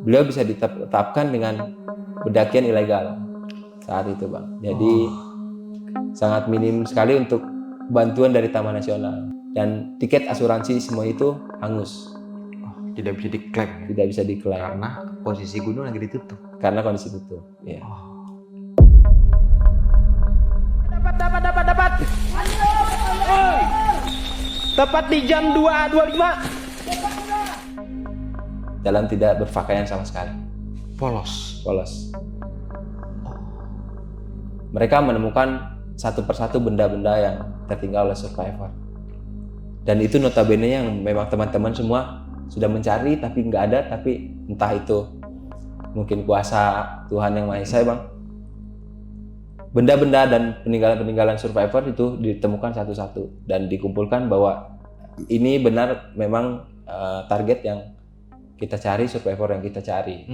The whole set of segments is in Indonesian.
beliau bisa ditetapkan dengan pendakian ilegal saat itu, Bang. Jadi sangat minim sekali untuk bantuan dari Taman Nasional, dan tiket asuransi semua itu hangus. Tidak bisa diklaim ya? Tidak bisa diklaim Karena posisi gunung lagi ditutup. karena kondisi tutup. Ya. Dapat. Tepat di jam 2.25. Jalan tidak berpakaian sama sekali. Polos. Mereka menemukan satu persatu benda-benda yang tertinggal oleh survivor. Dan itu notabene yang memang teman-teman semua sudah mencari tapi nggak ada, tapi entah itu mungkin kuasa Tuhan Yang Maha Esa, Bang. Benda-benda dan peninggalan-peninggalan survivor itu ditemukan satu-satu dan dikumpulkan bahwa ini benar memang target yang kita cari, survivor yang kita cari.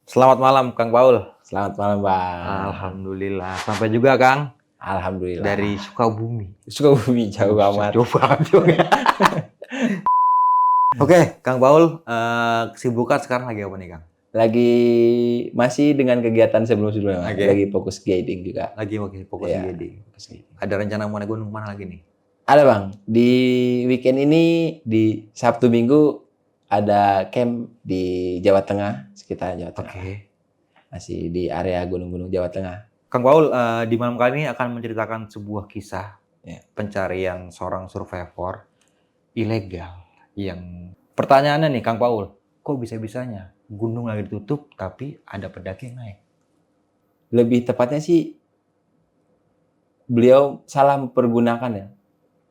Selamat malam Kang Paul. Selamat malam, Bang. Alhamdulillah. Sampai juga Kang. Alhamdulillah. Dari Sukabumi. Sukabumi, jauh amat. Jauh banget juga. Oke, Kang Paul, kesibukan sekarang lagi apa nih Kang? Lagi masih dengan kegiatan sebelum-sebelumnya, Bang. Oke. Lagi fokus guiding juga. Lagi fokus Iya, di fokus guiding. Ada rencana mau naik gunung mana lagi nih? Ada, Bang. Di weekend ini, di Sabtu Minggu ada camp di Jawa Tengah, sekitar Jawa Tengah. Oke. Masih di area gunung-gunung Jawa Tengah. Kang Paul, di malam kali ini akan menceritakan sebuah kisah Ya. pencarian seorang survivor ilegal. Yang pertanyaannya nih Kang Paul, kok bisa-bisanya gunung lagi ditutup tapi ada pendaki yang naik? Lebih tepatnya sih beliau salah mempergunakan ya.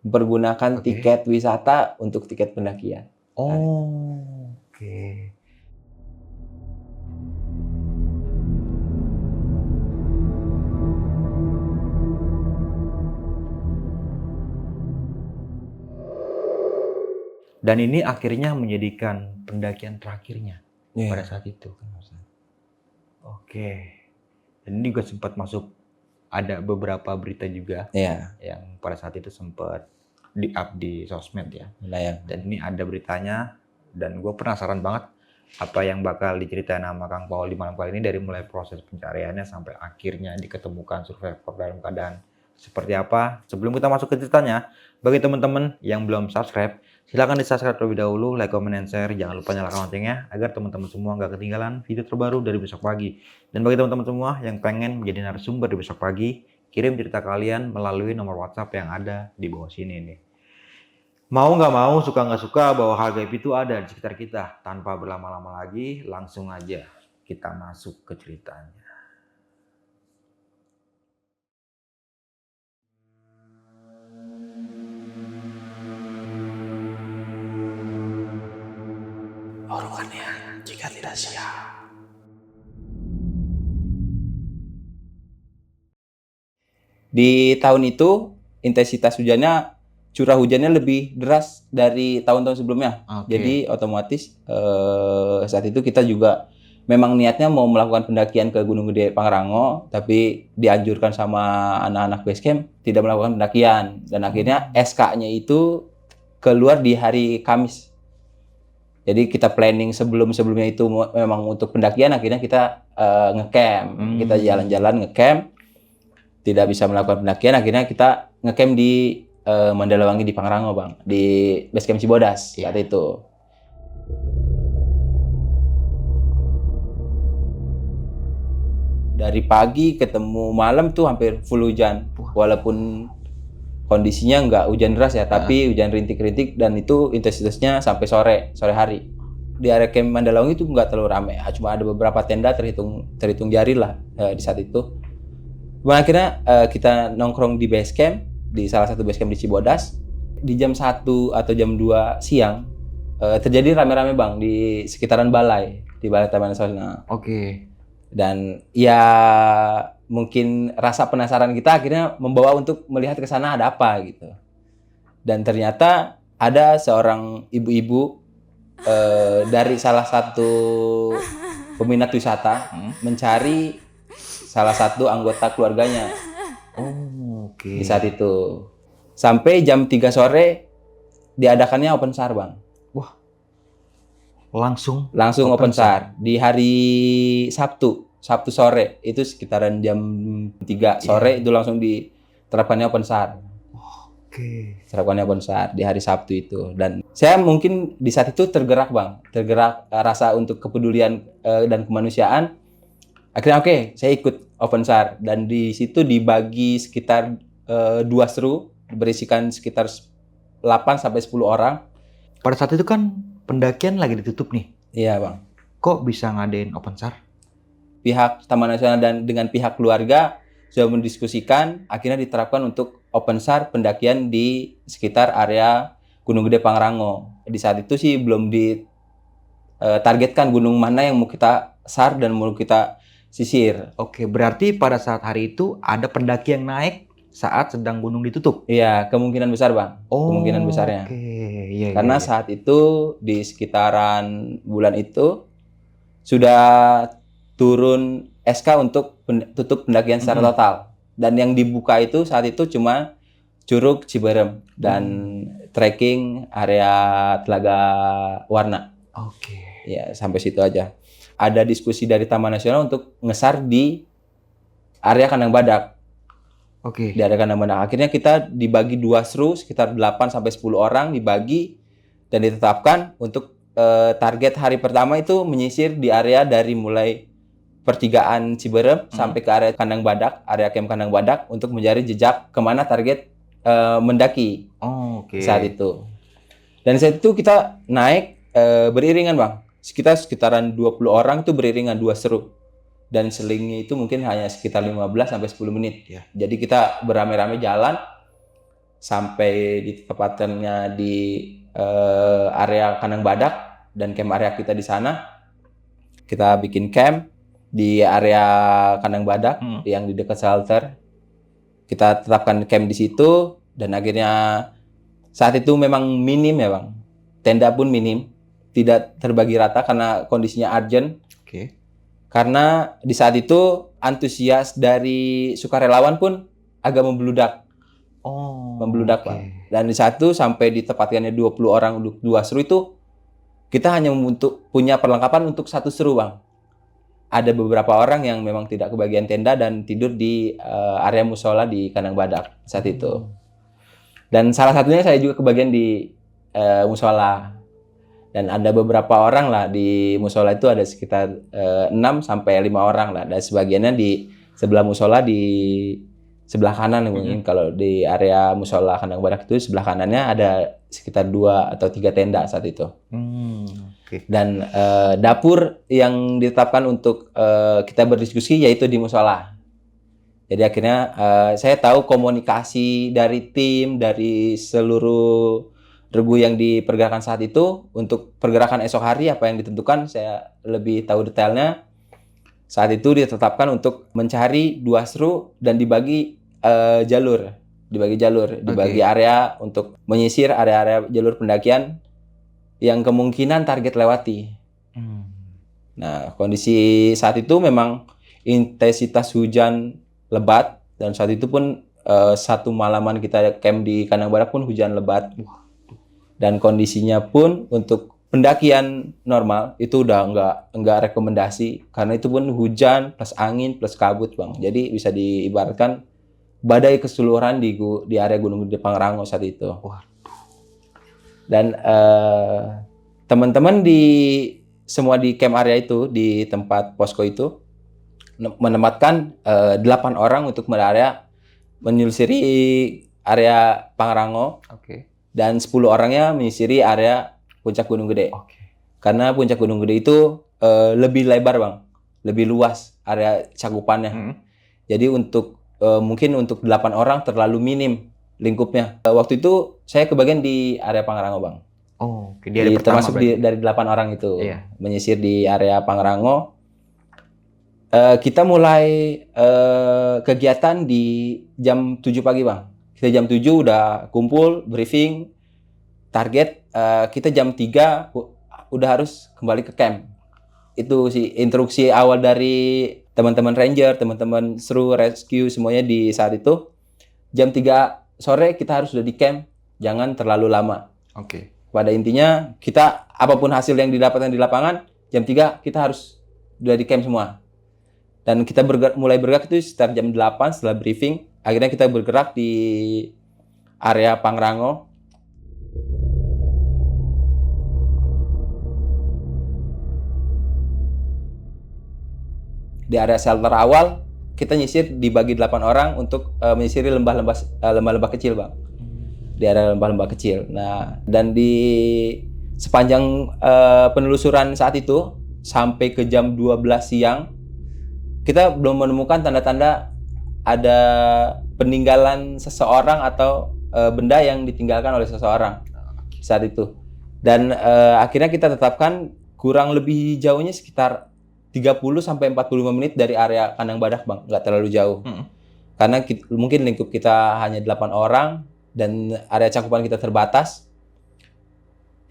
Mempergunakan Oke. tiket wisata untuk tiket pendakian. Oh, oke. Dan ini akhirnya menjadikan pendakian terakhirnya pada saat itu. Oke. Dan ini juga sempat masuk, ada beberapa berita juga Iya. yang pada saat itu sempat di-up di sosmed ya. Wilayah. Dan ini ada beritanya, dan gue penasaran banget apa yang bakal diceritain sama Kang Paul di malam kali ini, dari mulai proses pencariannya sampai akhirnya diketemukan survivor dalam keadaan seperti apa. Sebelum kita masuk ke ceritanya, bagi teman-teman yang belum subscribe, silakan di-subscribe terlebih dahulu, like, comment, and share. Jangan lupa nyalakan loncengnya agar teman-teman semua nggak ketinggalan video terbaru dari Besok Pagi. Dan bagi teman-teman semua yang pengen menjadi narasumber di Besok Pagi, kirim cerita kalian melalui nomor WhatsApp yang ada di bawah sini nih. Mau nggak mau, suka nggak suka, bahwa hal gaib itu ada di sekitar kita. Tanpa berlama-lama lagi, langsung aja kita masuk ke ceritanya. Orukannya jika tidak siap. Di tahun itu intensitas hujannya, curah hujannya lebih deras dari tahun-tahun sebelumnya. Oke. Jadi otomatis saat itu kita juga memang niatnya mau melakukan pendakian ke Gunung Gede Pangrango, tapi dianjurkan sama anak-anak basecamp tidak melakukan pendakian, dan akhirnya SK-nya itu keluar di hari Kamis. Jadi kita planning sebelumnya itu memang untuk pendakian, akhirnya kita ngecamp, kita jalan-jalan ngecamp, tidak bisa melakukan pendakian, akhirnya kita ngecamp di Mandalawangi di Pangrango, Bang, di basecamp Cibodas saat itu. Dari pagi ketemu malam tuh hampir full hujan, walaupun kondisinya nggak hujan deras ya, tapi hujan rintik-rintik, dan itu intensitasnya sampai sore hari. Di area camp Mandalawangi itu nggak terlalu ramai, cuma ada beberapa tenda terhitung jari lah di saat itu. Kemudian akhirnya kita nongkrong di base camp, di salah satu base camp di Cibodas. Di jam 1 atau jam 2 siang terjadi rame-rame, Bang, di sekitaran balai, di Balai Taman Nasional. Oke. Dan ya mungkin rasa penasaran kita akhirnya membawa untuk melihat ke sana ada apa gitu. Dan ternyata ada seorang ibu-ibu dari salah satu peminat wisata mencari salah satu anggota keluarganya Oh, oke. di saat itu. Sampai jam 3 sore diadakannya open SAR, Bang. Langsung Langsung Open open SAR di hari Sabtu sore itu sekitaran jam 3 sore itu langsung diterapkannya open SAR. Oke. Terapkannya open SAR di hari Sabtu itu. Dan saya mungkin di saat itu tergerak, Bang. Tergerak rasa untuk kepedulian dan kemanusiaan. Akhirnya oke, saya ikut open SAR dan di situ dibagi sekitar 2 seru berisikan sekitar 8 sampai 10 orang. Pada saat itu kan pendakian lagi ditutup nih. Iya, Bang. Kok bisa ngadain open SAR? Pihak Taman Nasional dan dengan pihak keluarga sudah mendiskusikan akhirnya diterapkan untuk open SAR pendakian di sekitar area Gunung Gede Pangrango. Di saat itu sih belum ditargetkan gunung mana yang mau kita SAR dan mau kita sisir. Oke, berarti pada saat hari itu ada pendaki yang naik saat sedang gunung ditutup. Iya, kemungkinan besar, Bang. Kemungkinan besarnya. Oke, iya. Karena saat itu di sekitaran bulan itu sudah turun SK untuk tutup pendakian secara total. Dan yang dibuka itu saat itu cuma Curug Ciberem dan trekking area Telaga Warna. Oke. Ya, sampai situ aja. Ada diskusi dari Taman Nasional untuk ngesar di area Kandang Badak. Oke. Di area Kandang Badak. Akhirnya kita dibagi 2 seru sekitar 8 sampai 10 orang dibagi dan ditetapkan untuk target hari pertama itu menyisir di area dari mulai pertigaan Ciberem sampai ke area Kandang Badak, area camp Kandang Badak untuk mencari jejak kemana target mendaki Oke. saat itu. Dan saat itu kita naik beriringan, Bang. Sekitaran 20 orang itu beriringan 2 seru. Dan selingnya itu mungkin hanya sekitar 15 sampai 10 menit. Ya. Jadi kita beramai-ramai jalan sampai ditempatkannya di area Kandang Badak dan camp area kita di sana. Kita bikin camp di area Kandang Badak yang di dekat shelter. Kita tetapkan camp di situ dan akhirnya saat itu memang minim ya, Bang. Tenda pun minim, tidak terbagi rata karena kondisinya urgent. Oke. Karena di saat itu antusias dari sukarelawan pun agak membludak. Oh. Membludak, oke. Bang. Dan di saat itu sampai ditempatkannya 20 orang untuk 2 seru itu kita hanya punya perlengkapan untuk 1 seru, Bang. Ada beberapa orang yang memang tidak kebagian tenda dan tidur di area musola di Kandang Badak saat itu. Dan salah satunya saya juga kebagian di musola. Dan ada beberapa orang lah di musola itu ada sekitar 6 sampai 5 orang lah. Dan sebagiannya di sebelah musola di sebelah kanan mungkin. Kalau di area musola Kandang Badak itu sebelah kanannya ada sekitar 2 atau 3 tenda saat itu. Oke. Dan dapur yang ditetapkan untuk kita berdiskusi yaitu di musola. Jadi akhirnya saya tahu komunikasi dari tim, dari seluruh regu yang dipergerakan saat itu untuk pergerakan esok hari apa yang ditentukan saya lebih tahu detailnya. Saat itu ditetapkan untuk mencari 2 seru dan dibagi jalur, dibagi area untuk menyisir area-area jalur pendakian yang kemungkinan target lewati. Nah, kondisi saat itu memang intensitas hujan lebat dan saat itu pun satu malaman kita camp di Kandang Badak pun hujan lebat. Dan kondisinya pun untuk pendakian normal itu udah enggak rekomendasi karena itu pun hujan plus angin plus kabut, Bang. Jadi bisa diibaratkan badai keseluruhan di area Gunung Gede Pangrango saat itu. Dan teman-teman semua di camp area itu di tempat posko itu menempatkan 8 orang untuk menyusuri area Pangrango. Oke. Dan 10 orangnya menyisiri area puncak Gunung Gede. Karena puncak Gunung Gede itu lebih lebar, Bang. Lebih luas area cakupannya. Jadi mungkin untuk 8 orang terlalu minim lingkupnya. Waktu itu saya kebagian di area Pangrango, Bang. Oh, oke. Di area pertama termasuk berarti. dari 8 orang itu. Iya. Menyisir di area Pangrango. Kita mulai kegiatan di jam 7 pagi, Bang. Kita jam 7 udah kumpul, briefing, target. Kita jam 3 udah harus kembali ke camp. Itu sih instruksi awal dari teman-teman ranger, teman-teman seru rescue semuanya di saat itu. Jam 3 sore kita harus sudah di camp, jangan terlalu lama. Oke. Pada intinya kita apapun hasil yang didapatkan di lapangan, jam 3 kita harus sudah di camp semua. Dan kita mulai bergerak itu sekitar jam 8 setelah briefing. Akhirnya kita bergerak di area Pangrango. Di area shelter awal, kita nyisir dibagi 8 orang untuk menyisiri lembah-lembah kecil, Bang. Di area lembah-lembah kecil. Nah, dan di sepanjang penelusuran saat itu, sampai ke jam 12 siang, kita belum menemukan tanda-tanda ada peninggalan seseorang atau benda yang ditinggalkan oleh seseorang saat itu. Dan akhirnya kita tetapkan kurang lebih jauhnya sekitar 30-45 menit dari area kandang badak, Bang. Nggak terlalu jauh. Karena mungkin lingkup kita hanya 8 orang dan area cakupan kita terbatas.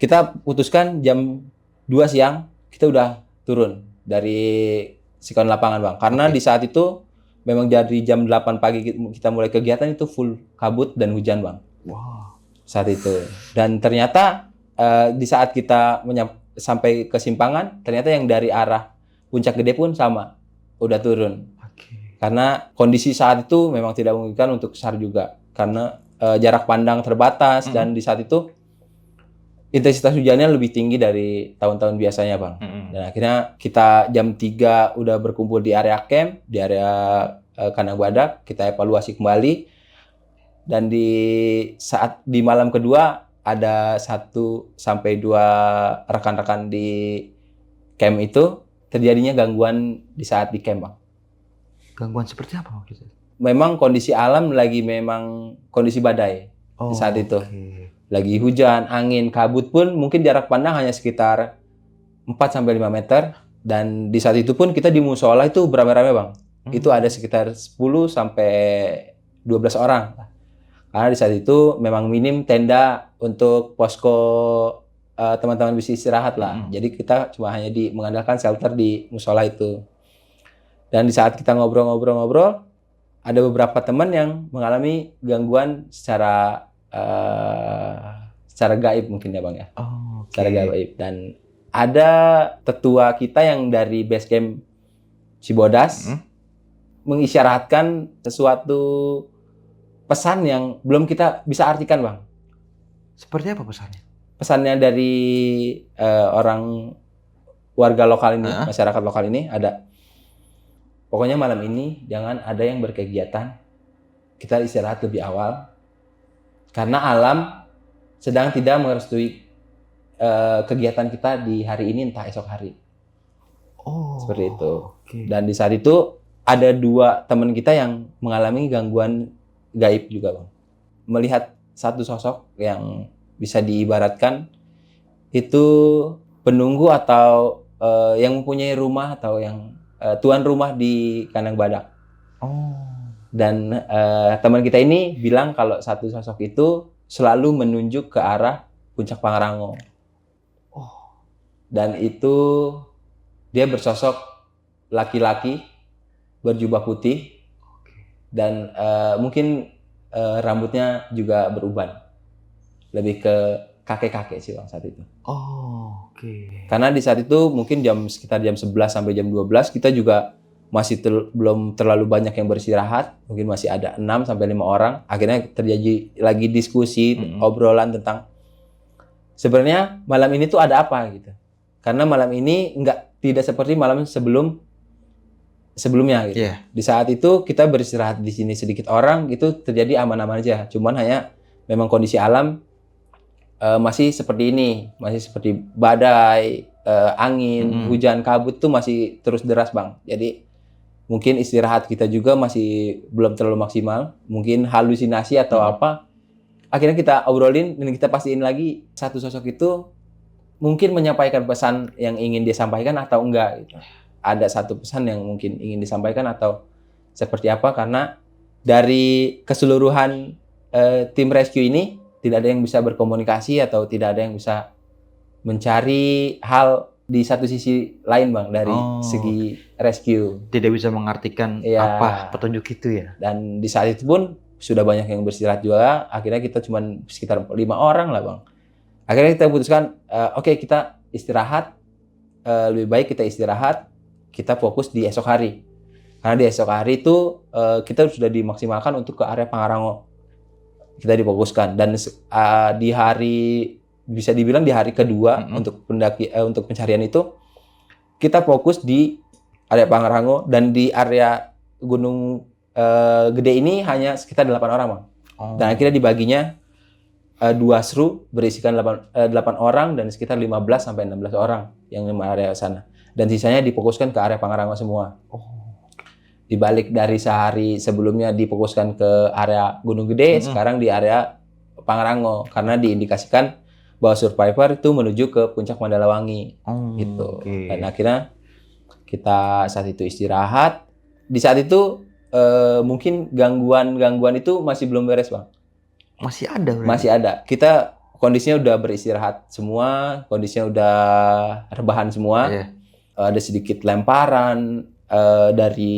Kita putuskan jam 2 siang kita udah turun dari sikon lapangan, Bang. Karena di saat itu memang dari jam 8 pagi kita mulai kegiatan itu full kabut dan hujan, Bang. Wow. Saat itu. Dan ternyata di saat kita sampai ke simpangan, ternyata yang dari arah Puncak Gede pun sama, udah turun. Karena kondisi saat itu memang tidak memungkinkan untuk SAR juga. Karena jarak pandang terbatas dan di saat itu intensitas hujannya lebih tinggi dari tahun-tahun biasanya, Bang. Dan akhirnya kita jam 3 udah berkumpul di area camp, di area kandang badak, kita evaluasi kembali. Dan di malam kedua ada 1 sampai 2 rekan-rekan di camp itu terjadinya gangguan di saat di camp, Bang. Gangguan seperti apa waktu itu? Memang kondisi alam memang kondisi badai di saat itu. Lagi hujan, angin, kabut pun mungkin jarak pandang hanya sekitar 4-5 meter. Dan di saat itu pun kita di musola itu beramai-ramai, Bang. Itu ada sekitar 10-12 orang. Karena di saat itu memang minim tenda untuk posko teman-teman bisa istirahat lah. Jadi kita cuma hanya mengandalkan shelter di musola itu. Dan di saat kita ngobrol-ngobrol, ada beberapa teman yang mengalami gangguan secara gaib mungkin ya, Bang ya. Secara gaib. Dan ada tetua kita yang dari base camp Cibodas mengisyaratkan sesuatu pesan yang belum kita bisa artikan, Bang. Seperti apa pesannya? Pesannya dari orang warga lokal ini, masyarakat lokal ini ada, pokoknya malam ini jangan ada yang berkegiatan, kita istirahat lebih awal, karena alam sedang tidak merestui kegiatan kita di hari ini entah esok hari. Seperti itu. Dan di saat itu ada 2 teman kita yang mengalami gangguan gaib juga, Bang. Melihat satu sosok yang bisa diibaratkan itu penunggu atau yang mempunyai rumah atau yang tuan rumah di kandang badak. Dan teman kita ini bilang kalau satu sosok itu selalu menunjuk ke arah Puncak Pangrango. Dan itu dia bersosok laki-laki berjubah putih dan mungkin rambutnya juga beruban. Lebih ke kakek-kakek sih, Bang, saat itu. Karena di saat itu mungkin sekitar jam 11 sampai jam 12 kita juga masih belum terlalu banyak yang beristirahat. Mungkin masih ada 6 sampai 5 orang. Akhirnya terjadi lagi diskusi, obrolan tentang sebenarnya malam ini tuh ada apa gitu. Karena malam ini tidak seperti malam sebelumnya gitu. Di saat itu kita beristirahat di sini sedikit orang, itu terjadi aman-aman aja. Cuman hanya memang kondisi alam masih seperti ini, masih seperti badai, angin, hujan, kabut tuh masih terus deras, Bang. Jadi mungkin istirahat kita juga masih belum terlalu maksimal, mungkin halusinasi atau apa. Akhirnya kita obrolin dan kita pastiin lagi satu sosok itu mungkin menyampaikan pesan yang ingin dia sampaikan atau enggak gitu. Ada satu pesan yang mungkin ingin disampaikan atau seperti apa, karena dari keseluruhan tim rescue ini tidak ada yang bisa berkomunikasi atau tidak ada yang bisa mencari hal di satu sisi lain Bang, dari Oh. segi rescue. Tidak bisa mengartikan Iya. apa petunjuk itu ya. Dan di saat itu pun sudah banyak yang beristirahat juga. Akhirnya kita cuma sekitar 5 orang lah Bang. Akhirnya kita putuskan, oke, kita istirahat. Lebih baik kita istirahat. Kita fokus di esok hari. Karena di esok hari itu kita sudah dimaksimalkan untuk ke area Pangarango. Kita difokuskan. Dan di hari, bisa dibilang di hari kedua untuk untuk pencarian itu, kita fokus di area Pangarango, dan di area Gunung Gede ini hanya sekitar 8 orang Bang. Oh. Dan akhirnya dibaginya 2 seru berisikan 8 orang dan sekitar 15 sampai 16 orang yang di area sana. Dan sisanya difokuskan ke area Pangarango semua. Dibalik dari sehari sebelumnya difokuskan ke area Gunung Gede, sekarang di area Pangarango karena diindikasikan bahwa survivor itu menuju ke puncak Mandalawangi gitu. Oke. Dan akhirnya kita saat itu istirahat. Di saat itu mungkin gangguan itu masih belum beres Bang. Masih ada berarti? Masih ada. Kita kondisinya udah beristirahat semua, kondisinya udah rebahan semua. Iya. Ada sedikit lemparan dari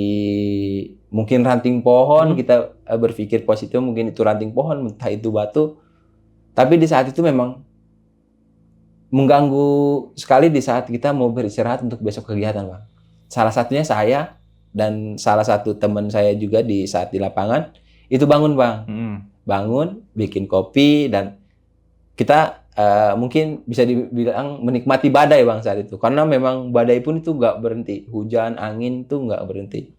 mungkin ranting pohon. Kita berpikir positif, mungkin itu ranting pohon, entah itu batu. Tapi di saat itu memang mengganggu sekali di saat kita mau beristirahat untuk besok kegiatan Bang. Salah satunya saya dan salah satu teman saya juga di saat di lapangan itu bangun Bang. Bangun, bikin kopi, dan kita mungkin bisa dibilang menikmati badai Bang saat itu. Karena memang badai pun itu nggak berhenti. Hujan, angin itu nggak berhenti.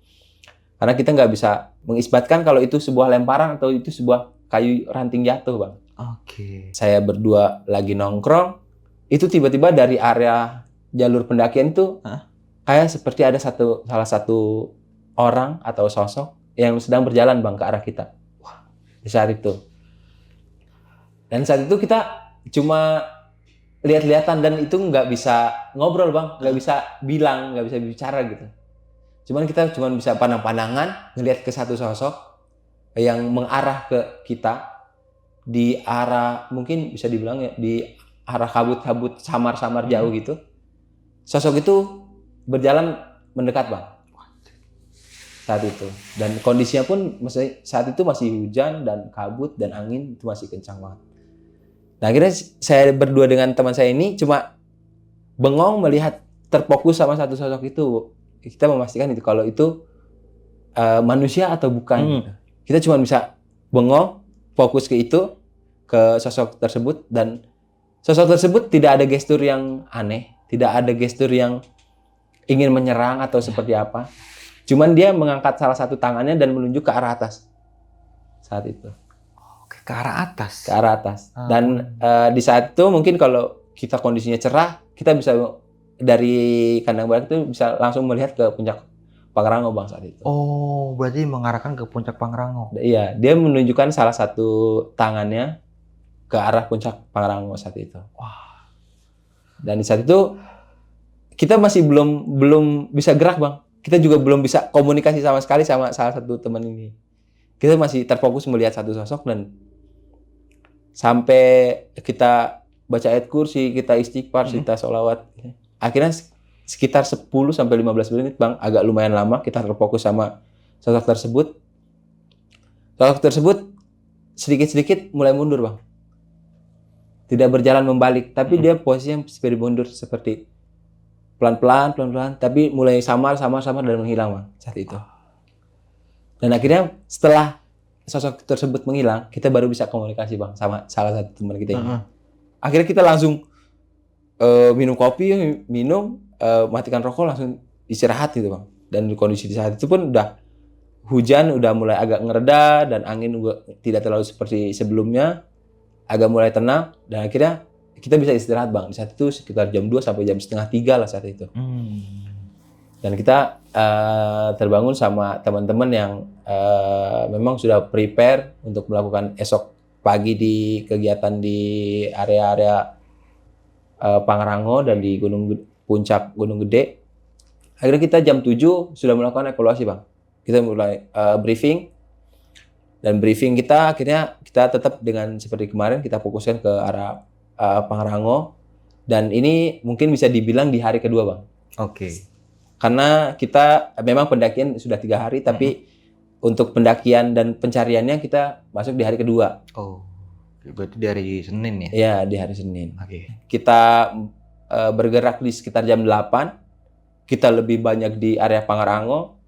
Karena kita nggak bisa mengisbatkan kalau itu sebuah lemparan atau itu sebuah kayu ranting jatuh Bang. Oke. Saya berdua lagi nongkrong, itu tiba-tiba dari area jalur pendakian itu kayak seperti ada salah satu orang atau sosok yang sedang berjalan Bang ke arah kita. Di saat itu. Dan saat itu kita cuma lihat-lihatan dan itu nggak bisa ngobrol Bang, nggak bisa bilang, nggak bisa bicara gitu. Kita cuma bisa pandang-pandangan, ngelihat ke satu sosok yang mengarah ke kita di arah, mungkin bisa dibilang ya, di arah kabut-kabut samar-samar jauh gitu. Sosok itu berjalan mendekat Bang. Saat itu. Dan kondisinya pun saat itu masih hujan dan kabut dan angin itu masih kencang banget. Nah akhirnya saya berdua dengan teman saya ini cuma bengong melihat, terfokus sama satu sosok itu. Kita memastikan itu kalau itu manusia atau bukan. Gitu. Kita cuma bisa bengong, fokus ke itu, ke sosok tersebut, dan sosok tersebut tidak ada gestur yang aneh, tidak ada gestur yang ingin menyerang atau seperti apa. Cuman dia mengangkat salah satu tangannya dan menunjuk ke arah atas saat itu. Oke, ke arah atas. Ke arah atas. Dan di saat itu mungkin kalau kita kondisinya cerah, kita bisa dari kandang barat itu bisa langsung melihat ke puncak Pangarango Bang saat itu. Oh, berarti mengarahkan ke puncak Pangarango. Iya, dia menunjukkan salah satu tangannya ke arah puncak Pangarango saat itu. Wah. Dan di saat itu kita masih belum bisa gerak Bang. Kita juga belum bisa komunikasi sama sekali sama salah satu teman ini. Kita masih terfokus melihat satu sosok, dan sampai kita baca ayat kursi, kita istighfar, kita sholawat. Akhirnya sekitar 10 sampai 15 menit Bang, agak lumayan lama kita terfokus sama sosok tersebut. Sosok tersebut sedikit-sedikit mulai mundur Bang. Tidak berjalan membalik, tapi dia posisinya seperti mundur, seperti pelan-pelan, tapi mulai samar dan menghilang Bang saat itu. Dan akhirnya setelah sosok tersebut menghilang, kita baru bisa komunikasi Bang sama salah satu teman kita ini. Akhirnya kita langsung minum kopi, matikan rokok, langsung istirahat gitu Bang. Dan kondisi di saat itu pun udah hujan, udah mulai agak ngereda, dan angin juga tidak terlalu seperti sebelumnya, agak mulai tenang, dan akhirnya kita bisa istirahat Bang. Di saat itu sekitar jam 2 sampai jam setengah 3 lah saat itu. Dan kita terbangun sama teman-teman yang memang sudah prepare untuk melakukan esok pagi di kegiatan di area-area Pangarango dan di puncak Gunung Gede. Akhirnya kita jam 7 sudah melakukan evaluasi Bang. Kita mulai briefing. Dan briefing kita akhirnya kita tetap dengan seperti kemarin, kita fokuskan ke arah Pangarango, Dan ini mungkin bisa dibilang di hari kedua, Bang. Oke. Karena kita memang pendakian sudah 3 hari, tapi untuk pendakian dan pencariannya kita masuk di hari kedua. Oh, berarti dari Senin ya? Ya, di hari Senin. Oke. Kita bergerak di sekitar jam 8. Kita lebih banyak di area Pangrango.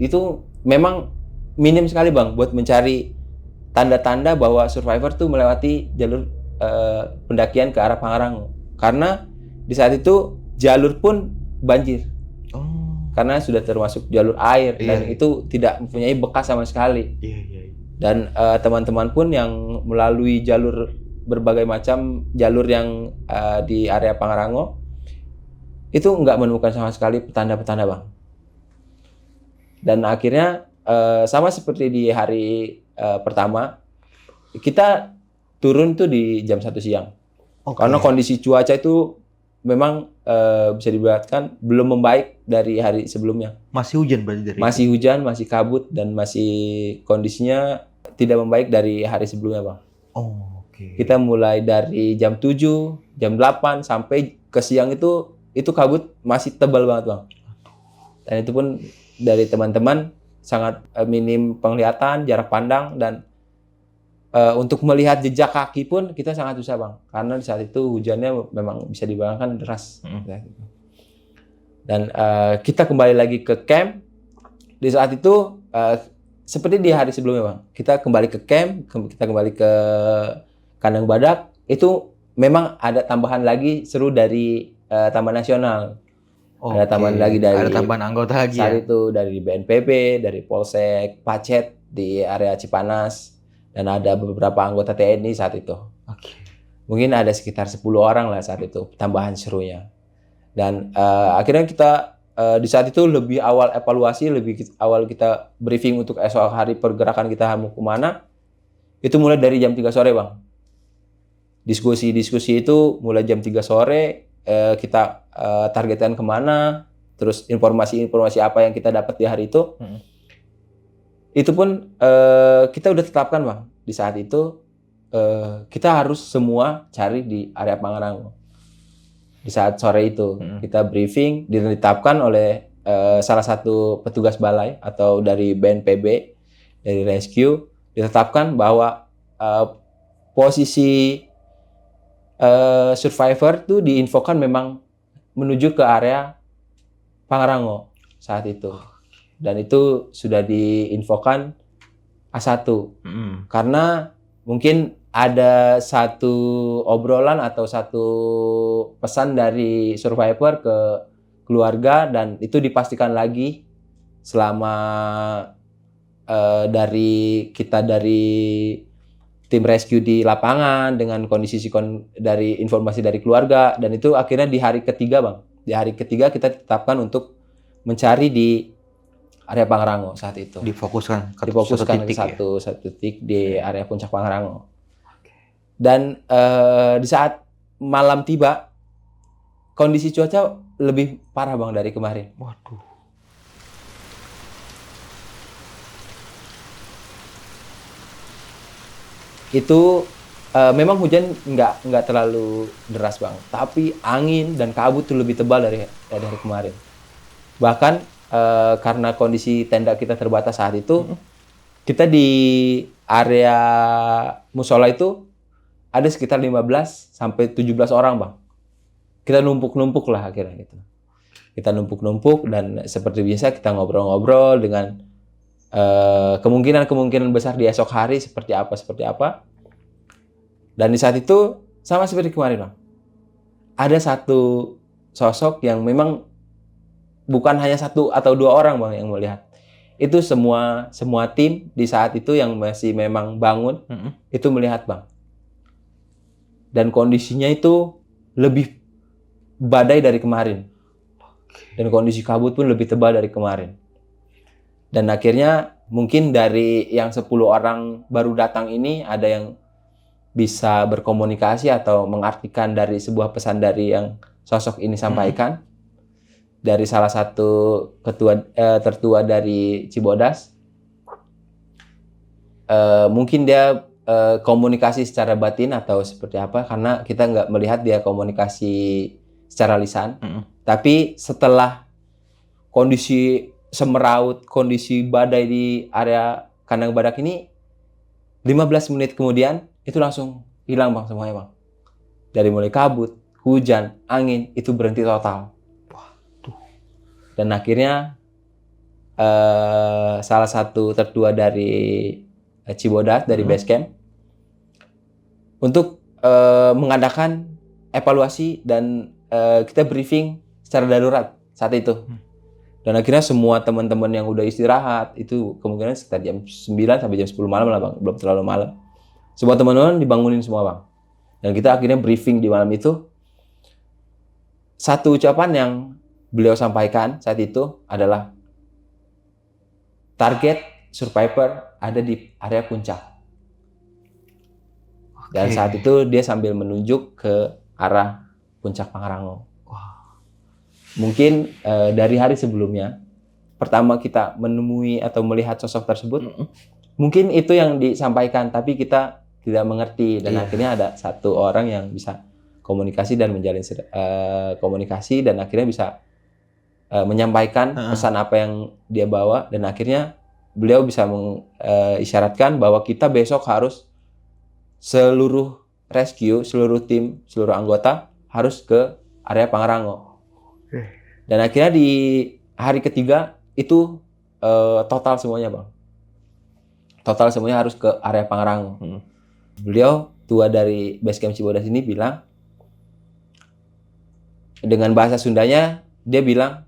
Itu memang minim sekali, Bang, buat mencari tanda-tanda bahwa survivor tuh melewati jalur pendakian ke arah Pangrango. Karena di saat itu jalur pun banjir. Oh. Karena sudah termasuk jalur air dan Iya. itu tidak mempunyai bekas sama sekali. Iya. Dan teman-teman pun yang melalui jalur berbagai macam jalur yang di area Pangrango itu nggak menemukan sama sekali petanda-petanda, Bang. Dan akhirnya sama seperti di hari pertama, kita turun tuh di jam 1 siang. Oke. Karena kondisi cuaca itu memang bisa diberatkan belum membaik dari hari sebelumnya. Masih hujan berarti dari Masih hujan, masih kabut, dan masih kondisinya tidak membaik dari hari sebelumnya, Bang. Oh, oke. Kita mulai dari jam 7, jam 8, sampai ke siang itu kabut masih tebal banget, Bang. Dan itu pun dari teman-teman sangat minim penglihatan, jarak pandang, dan untuk melihat jejak kaki pun kita sangat susah, Bang. Karena di saat itu hujannya memang bisa dibayangkan deras. Dan kita kembali lagi ke camp. Di saat itu seperti di hari sebelumnya, Bang. Kita kembali ke camp, kita kembali ke kandang badak. Itu memang ada tambahan lagi seru dari Taman Nasional. Ada tambahan lagi dari ada tambahan anggota lagi saat ya. itu dari BNPB, dari Polsek Pacet di area Cipanas, dan ada beberapa anggota TNI saat itu. Oke. Mungkin ada sekitar 10 orang lah saat itu tambahan serunya. Dan akhirnya kita di saat itu lebih awal evaluasi, lebih awal kita briefing untuk esok hari pergerakan kita mau kemana. Itu mulai dari jam 3 sore, Bang. Diskusi itu mulai jam 3 sore, kita targetkan kemana, terus informasi apa yang kita dapat di hari itu. Itu pun kita udah tetapkan, Bang. Di saat itu kita harus semua cari di area Pangrango. Di saat sore itu kita briefing, ditetapkan oleh salah satu petugas balai atau dari BNPB, dari rescue, ditetapkan bahwa posisi survivor tuh diinfokan memang menuju ke area Pangrango saat itu. Dan itu sudah diinfokan A1. Karena mungkin ada satu obrolan atau satu pesan dari survivor ke keluarga, dan itu dipastikan lagi selama dari tim rescue di lapangan dengan kondisi dari informasi dari keluarga. Dan itu akhirnya di hari ketiga, Bang. Di hari ketiga kita ditetapkan untuk mencari di area Pangrango saat itu. Difokuskan ke satu titik di area puncak Pangrango. Dan di saat malam tiba, kondisi cuaca lebih parah, Bang, dari kemarin. Waduh. Itu memang hujan nggak terlalu deras, Bang, tapi angin dan kabut tuh lebih tebal dari hari kemarin. Bahkan karena kondisi tenda kita terbatas saat itu, kita di area musola itu ada sekitar 15 sampai 17 orang, Bang. Kita numpuk-numpuk lah akhirnya gitu. Kita numpuk-numpuk, dan seperti biasa kita ngobrol-ngobrol dengan kemungkinan besar di esok hari seperti apa. Dan di saat itu sama seperti kemarin, Bang. Ada satu sosok yang memang bukan hanya 1 atau 2 orang, Bang, yang melihat. Itu semua tim di saat itu yang masih memang bangun itu melihat, Bang. Dan kondisinya itu lebih badai dari kemarin. Dan kondisi kabut pun lebih tebal dari kemarin. Dan akhirnya mungkin dari yang 10 orang baru datang ini ada yang bisa berkomunikasi atau mengartikan dari sebuah pesan dari yang sosok ini sampaikan. Dari salah satu tertua dari Cibodas. mungkin dia komunikasi secara batin atau seperti apa, karena kita nggak melihat dia komunikasi secara lisan. Tapi setelah kondisi semeraut, kondisi badai di area kandang badak ini, 15 menit kemudian itu langsung hilang bang semuanya bang. Dari mulai kabut, hujan, angin itu berhenti total. Dan akhirnya salah satu tertua dari Cibodas dari base camp untuk mengadakan evaluasi dan kita briefing secara darurat saat itu. Dan akhirnya semua teman-teman yang udah istirahat itu kemungkinan sekitar jam 9 sampai jam 10 malam lah bang, belum terlalu malam. Semua teman-teman dibangunin semua bang. Dan kita akhirnya briefing di malam itu. Satu ucapan yang beliau sampaikan saat itu adalah target survivor ada di area puncak. Dan saat itu dia sambil menunjuk ke arah puncak Pangrango. Mungkin dari hari sebelumnya, pertama kita menemui atau melihat sosok tersebut, mungkin itu yang disampaikan, tapi kita tidak mengerti. Dan akhirnya ada satu orang yang bisa komunikasi dan menjalin komunikasi dan akhirnya bisa menyampaikan pesan apa yang dia bawa. Dan akhirnya beliau bisa mengisyaratkan bahwa kita besok harus seluruh rescue, seluruh tim, seluruh anggota harus ke area Pangrango. Dan akhirnya di hari ketiga itu total semuanya bang. Total semuanya harus ke area Pangrango. Beliau tua dari base camp Cibodas ini bilang, dengan bahasa Sundanya dia bilang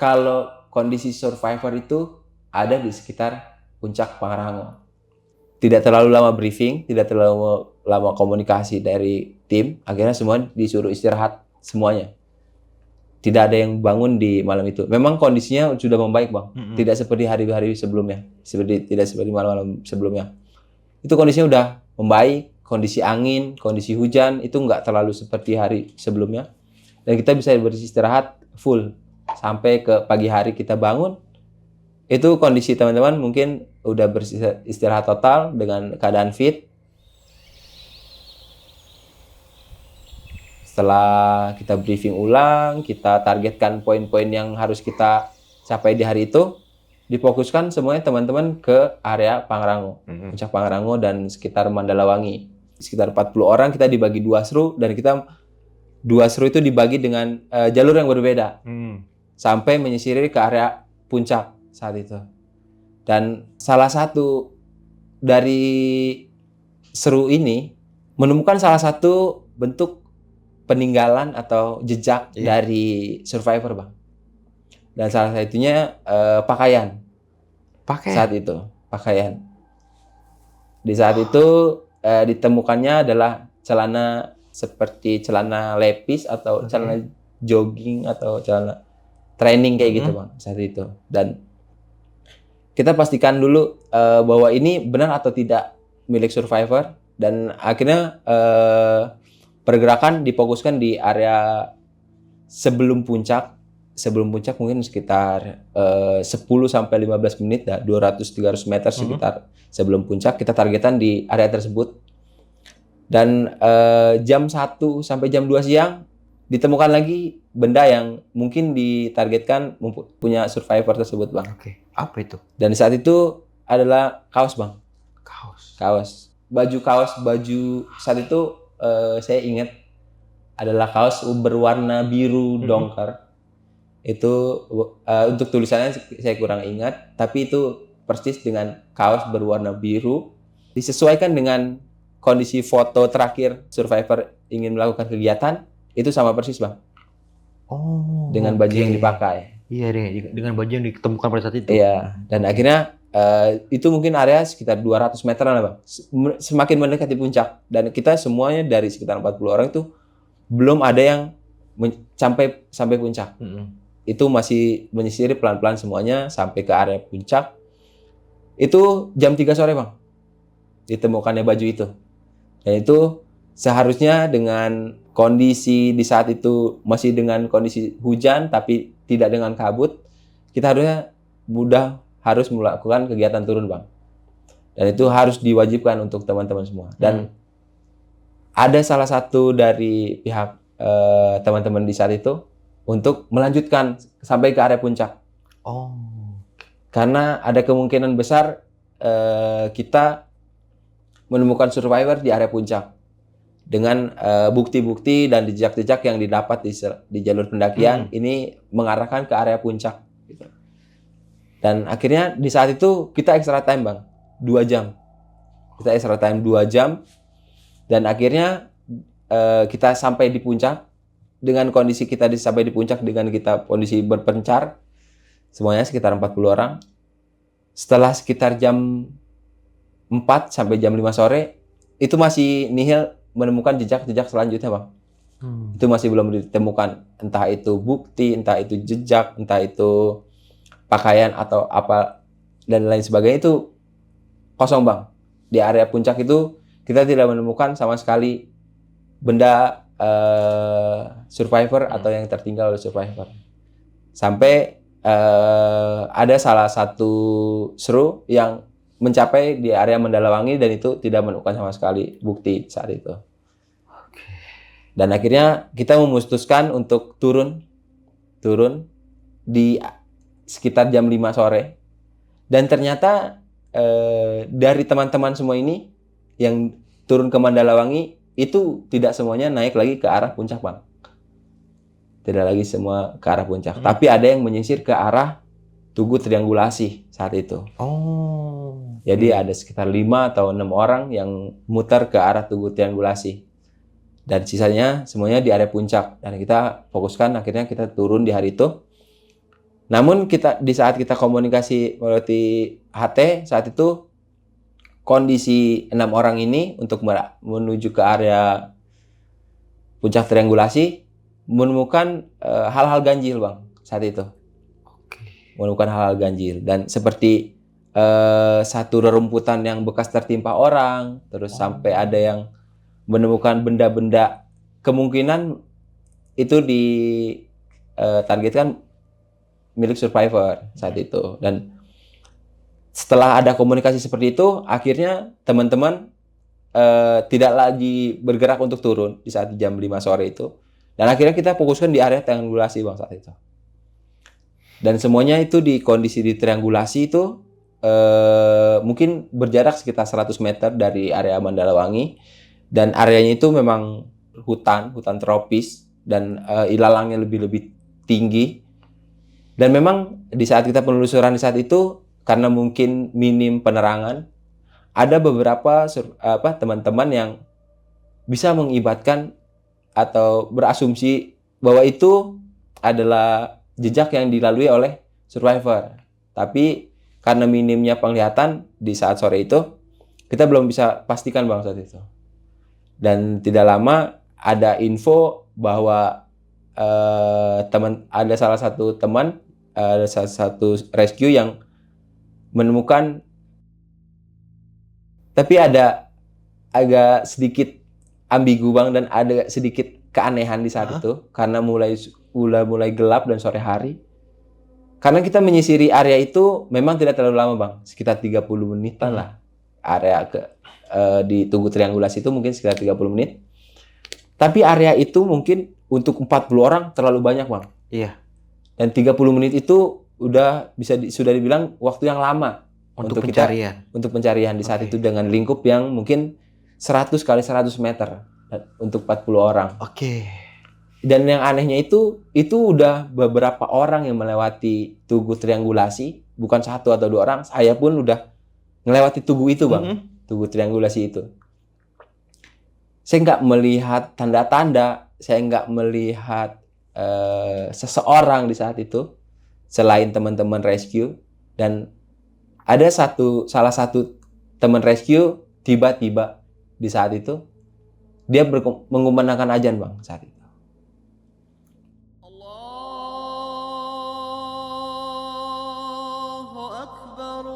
kalau kondisi survivor itu ada di sekitar puncak Pangrango. Tidak terlalu lama briefing, tidak terlalu lama komunikasi dari tim, akhirnya semua disuruh istirahat semuanya. Tidak ada yang bangun di malam itu. Memang kondisinya sudah membaik bang, tidak seperti hari-hari sebelumnya, tidak seperti malam-malam sebelumnya. Itu kondisinya udah membaik, kondisi angin, kondisi hujan itu nggak terlalu seperti hari sebelumnya. Dan kita bisa beristirahat full sampai ke pagi hari kita bangun. Itu kondisi teman-teman mungkin udah beristirahat total dengan keadaan fit. Setelah kita briefing ulang, kita targetkan poin-poin yang harus kita capai di hari itu, difokuskan semuanya teman-teman ke area Pangrango, puncak Pangrango dan sekitar Mandalawangi. Sekitar 40 orang kita dibagi 2 seru dan kita 2 seru itu dibagi dengan jalur yang berbeda. Sampai menyisiri ke area puncak saat itu. Dan salah satu dari seru ini menemukan salah satu bentuk peninggalan atau jejak dari survivor bang. Dan salah satunya pakaian. Saat itu pakaian. Di saat itu ditemukannya adalah celana seperti celana lepis atau celana jogging atau celana training kayak gitu bang saat itu. Dan kita pastikan dulu bahwa ini benar atau tidak milik survivor. Dan akhirnya pergerakan difokuskan di area sebelum puncak. Sebelum puncak mungkin sekitar 10 sampai 15 menit, 200-300 meter sekitar sebelum puncak kita targetan di area tersebut. Dan jam 1 sampai jam 2 siang ditemukan lagi benda yang mungkin ditargetkan punya survivor tersebut bang. Apa itu? Dan saat itu adalah kaos bang. Kaos. Baju saat itu saya ingat adalah kaos berwarna biru dongker. Itu untuk tulisannya saya kurang ingat, tapi itu persis dengan kaos berwarna biru disesuaikan dengan kondisi foto terakhir survivor ingin melakukan kegiatan itu sama persis bang. Dengan baju yang dipakai. Iya dengan baju yang ditemukan pada saat itu. Iya, dan akhirnya itu mungkin area sekitar 200 meteran lah bang. Semakin mendekati puncak dan kita semuanya dari sekitar 40 orang itu belum ada yang sampai puncak. Itu masih menyisiri pelan-pelan semuanya sampai ke area puncak. Itu jam 3 sore bang ditemukannya baju itu. Dan itu seharusnya dengan kondisi di saat itu masih dengan kondisi hujan tapi tidak dengan kabut, kita harus melakukan kegiatan turun bang. Dan itu harus diwajibkan untuk teman-teman semua. Dan ada salah satu dari pihak teman-teman di saat itu untuk melanjutkan sampai ke area puncak. Oh. Karena ada kemungkinan besar kita menemukan survivor di area puncak. Dengan bukti-bukti dan jejak-jejak yang didapat di jalur pendakian ini mengarahkan ke area puncak. Gitu. Dan akhirnya di saat itu kita extra time Bang, 2 jam. Kita extra time 2 jam dan akhirnya kita sampai di puncak. Dengan kondisi kita sampai di puncak dengan kita kondisi berpencar, semuanya sekitar 40 orang. Setelah sekitar jam 4 sampai jam 5 sore, itu masih nihil menemukan jejak-jejak selanjutnya Bang. Itu masih belum ditemukan. Entah itu bukti, entah itu jejak, entah itu pakaian atau apa, dan lain sebagainya itu kosong Bang. Di area puncak itu kita tidak menemukan sama sekali benda survivor atau yang tertinggal oleh survivor. Sampai ada salah satu seru yang mencapai di area Mandalawangi dan itu tidak menemukan sama sekali bukti saat itu. Dan akhirnya kita memutuskan untuk turun di sekitar jam 5 sore. Dan ternyata dari teman-teman semua ini yang turun ke Mandalawangi itu tidak semuanya naik lagi ke arah puncak Bang. Tidak lagi semua ke arah puncak. Tapi ada yang menyisir ke arah Tugu Triangulasi saat itu. Oh. Jadi ada sekitar 5 atau 6 orang yang muter ke arah Tugu Triangulasi. Dan sisanya semuanya di area puncak. Dan kita fokuskan akhirnya kita turun di hari itu. Namun di saat kita komunikasi melalui HT saat itu kondisi 6 orang ini untuk menuju ke area puncak triangulasi menemukan hal-hal ganjil Bang saat itu. Menemukan hal-hal ganjil dan seperti satu rerumputan yang bekas tertimpa orang, terus sampai ada yang menemukan benda-benda kemungkinan itu ditargetkan milik survivor saat itu. Dan setelah ada komunikasi seperti itu, akhirnya teman-teman tidak lagi bergerak untuk turun di saat jam 5 sore itu. Dan akhirnya kita fokuskan di area triangulasi Bang saat itu. Dan semuanya itu di kondisi di triangulasi itu mungkin berjarak sekitar 100 meter dari area Mandalawangi. Dan areanya itu memang hutan tropis dan ilalangnya lebih lebih tinggi. Dan memang di saat kita penelusuran di saat itu, karena mungkin minim penerangan, ada beberapa teman-teman yang bisa mengibatkan atau berasumsi bahwa itu adalah jejak yang dilalui oleh survivor. Tapi karena minimnya penglihatan di saat sore itu, kita belum bisa pastikan Bang saat itu. Dan tidak lama ada info bahwa ada salah satu teman, ada salah satu rescue yang menemukan, tapi ada agak sedikit ambigu Bang dan ada sedikit keanehan di saat itu karena mulai gelap dan sore hari. Karena kita menyisiri area itu memang tidak terlalu lama Bang, sekitar 30 menitan lah. Area di Tugu Triangulasi itu mungkin sekitar 30 menit. Tapi area itu mungkin untuk 40 orang terlalu banyak Bang. Iya. Dan 30 menit itu sudah dibilang waktu yang lama untuk pencarian. Untuk pencarian di saat itu dengan lingkup yang mungkin 100 kali 100 meter untuk 40 orang. Dan yang anehnya itu udah beberapa orang yang melewati Tugu Triangulasi, bukan 1 atau 2 orang. Saya pun udah melewati tugu itu Bang, Tugu Triangulasi itu. Saya nggak melihat tanda-tanda, saya nggak melihat seseorang di saat itu selain teman-teman rescue. Dan ada salah satu teman rescue tiba-tiba di saat itu dia mengumandangkan azan Bang saat itu. Allahu Akbar,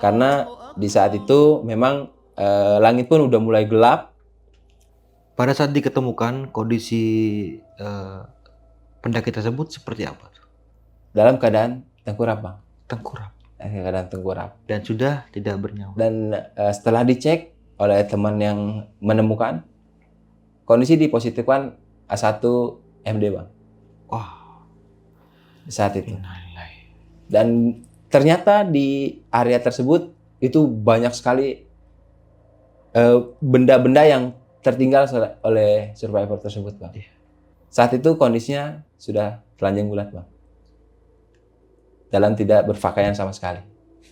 Karena di saat itu memang langit pun udah mulai gelap Pada saat diketemukan kondisi pendaki tersebut seperti apa? Dalam keadaan tengkurap bang, Tengkurap keadaan tengkurap. dan sudah tidak bernyawa. Dan setelah dicek oleh teman yang menemukan, kondisi dipositifkan A1 MD bang Wah, saat itu. innalillahi. Dan ternyata di area tersebut itu banyak sekali benda-benda yang tertinggal oleh survivor tersebut bang. Iya. Saat itu kondisinya sudah telanjang bulat bang, dalam tidak berpakaian sama sekali,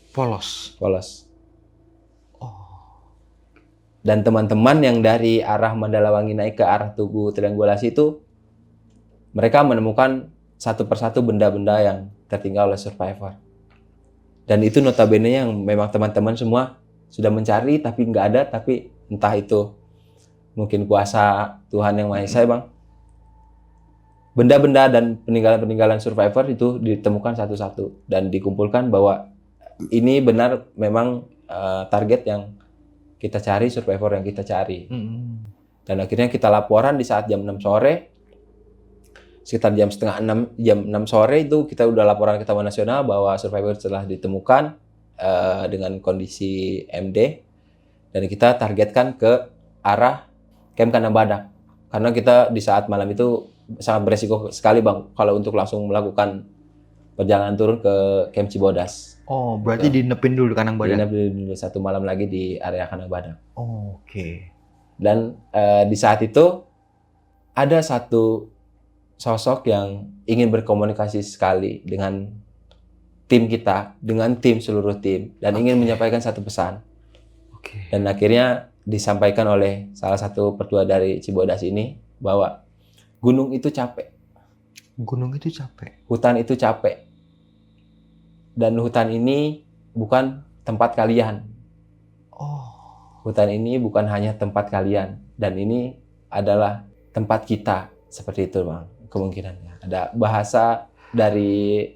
Polos. polos. Oh, Dan teman-teman yang dari arah Mandalawangi naik ke arah Tugu Triangulasi itu, mereka menemukan satu persatu benda-benda yang tertinggal oleh survivor. Dan itu notabene yang memang teman-teman semua sudah mencari tapi nggak ada, tapi entah itu mungkin kuasa Tuhan Yang Maha Esa bang. Benda-benda dan peninggalan-peninggalan survivor itu ditemukan satu-satu dan dikumpulkan bahwa ini benar memang target yang kita cari, survivor yang kita cari. Dan akhirnya kita laporan di saat jam 6 sore, sekitar jam setengah 6, jam 6 sore itu kita udah laporan ke Taman Nasional bahwa survivor telah ditemukan dengan kondisi MD, dan kita targetkan ke arah Camp Kandang Badak. Karena kita di saat malam itu sangat beresiko sekali bang kalau untuk langsung melakukan perjalanan turun ke Camp Cibodas. oh berarti dinepin dulu Kandang Badak. Dinep dulu 1 malam lagi di area Kandang Badak. Oh, oke. Dan di saat itu ada satu sosok yang ingin berkomunikasi sekali dengan tim kita, dengan tim seluruh tim, dan ingin menyampaikan satu pesan. Oke. Dan akhirnya disampaikan oleh salah satu petua dari Cibodas ini bahwa gunung itu capek, Gunung itu capek. hutan itu capek, dan hutan ini bukan tempat kalian. Oh, Hutan ini bukan hanya tempat kalian, dan ini adalah tempat kita. Seperti itu bang, kemungkinannya. Ada bahasa dari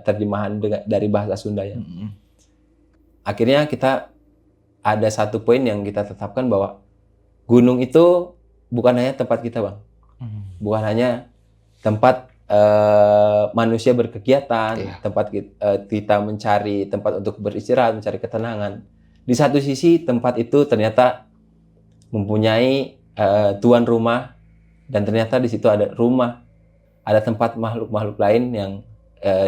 terjemahan dari bahasa Sunda ya. Akhirnya kita ada satu poin yang kita tetapkan bahwa gunung itu bukan hanya tempat kita bang, bukan hanya tempat manusia berkegiatan, Iya. tempat kita mencari tempat untuk beristirahat, mencari ketenangan. Di satu sisi tempat itu ternyata mempunyai tuan rumah, dan ternyata di situ ada rumah, ada tempat makhluk-makhluk lain yang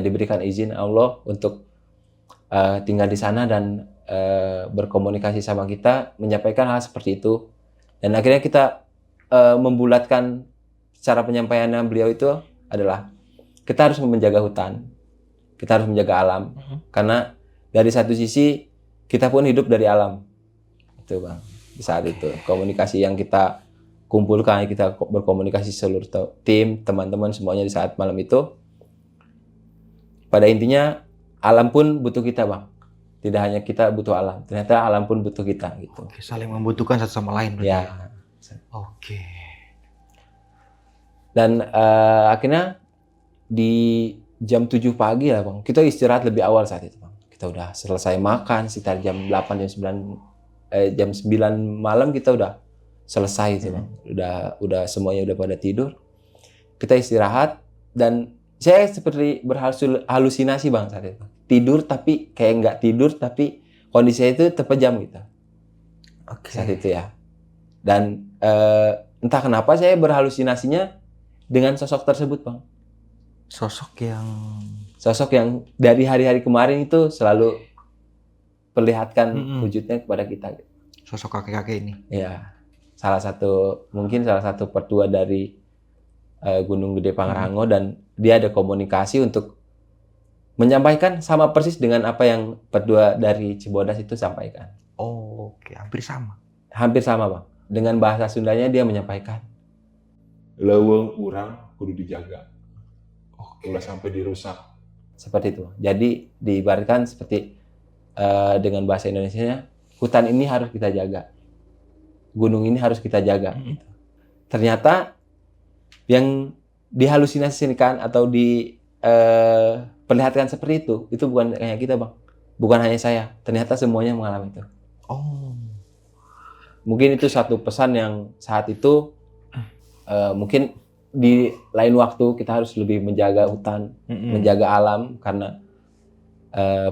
diberikan izin Allah untuk tinggal di sana dan berkomunikasi sama kita, menyampaikan hal seperti itu. Dan akhirnya kita membulatkan cara penyampaiannya beliau itu adalah kita harus menjaga hutan, kita harus menjaga alam, karena dari satu sisi kita pun hidup dari alam. Itu bang, di saat itu komunikasi yang kita kumpulkan, kita berkomunikasi seluruh tim, teman-teman semuanya di saat malam itu, pada intinya alam pun butuh kita bang. Tidak hanya kita butuh alam, ternyata alam pun butuh kita gitu. Oke, saling membutuhkan satu sama lain. berarti Ya. Oke. Dan akhirnya di jam 7 pagi lah bang, kita istirahat lebih awal saat itu bang. Kita udah selesai makan sekitar jam 8, jam 9 malam kita udah selesai itu bang. Udah semuanya udah pada tidur. Kita istirahat dan saya seperti berhalusinasi bang saat itu. Tidur tapi kayak nggak tidur, tapi kondisinya itu terpejam gitu Oke. saat itu ya. Dan entah kenapa saya berhalusinasinya dengan sosok tersebut bang. Sosok yang dari hari-hari kemarin itu selalu perlihatkan wujudnya kepada kita. sosok kakek-kakek ini. Ya, mungkin salah satu petua dari Gunung Gede Pangrango, dan dia ada komunikasi untuk menyampaikan sama persis dengan apa yang petua dari Cibodas itu sampaikan. Oh, oke, hampir sama. Hampir sama bang. Dengan bahasa Sundanya dia menyampaikan. Leuweung urang kudu dijaga. Ulah sampai dirusak. Seperti itu. Jadi diibaratkan seperti dengan bahasa Indonesianya, hutan ini harus kita jaga, gunung ini harus kita jaga. Gitu. Ternyata yang dihalusinasikan atau diperlihatkan seperti itu bukan hanya kita bang, bukan hanya saya. Ternyata semuanya mengalami itu. Oh, mungkin itu satu pesan yang saat itu mungkin di lain waktu kita harus lebih menjaga hutan, menjaga alam, karena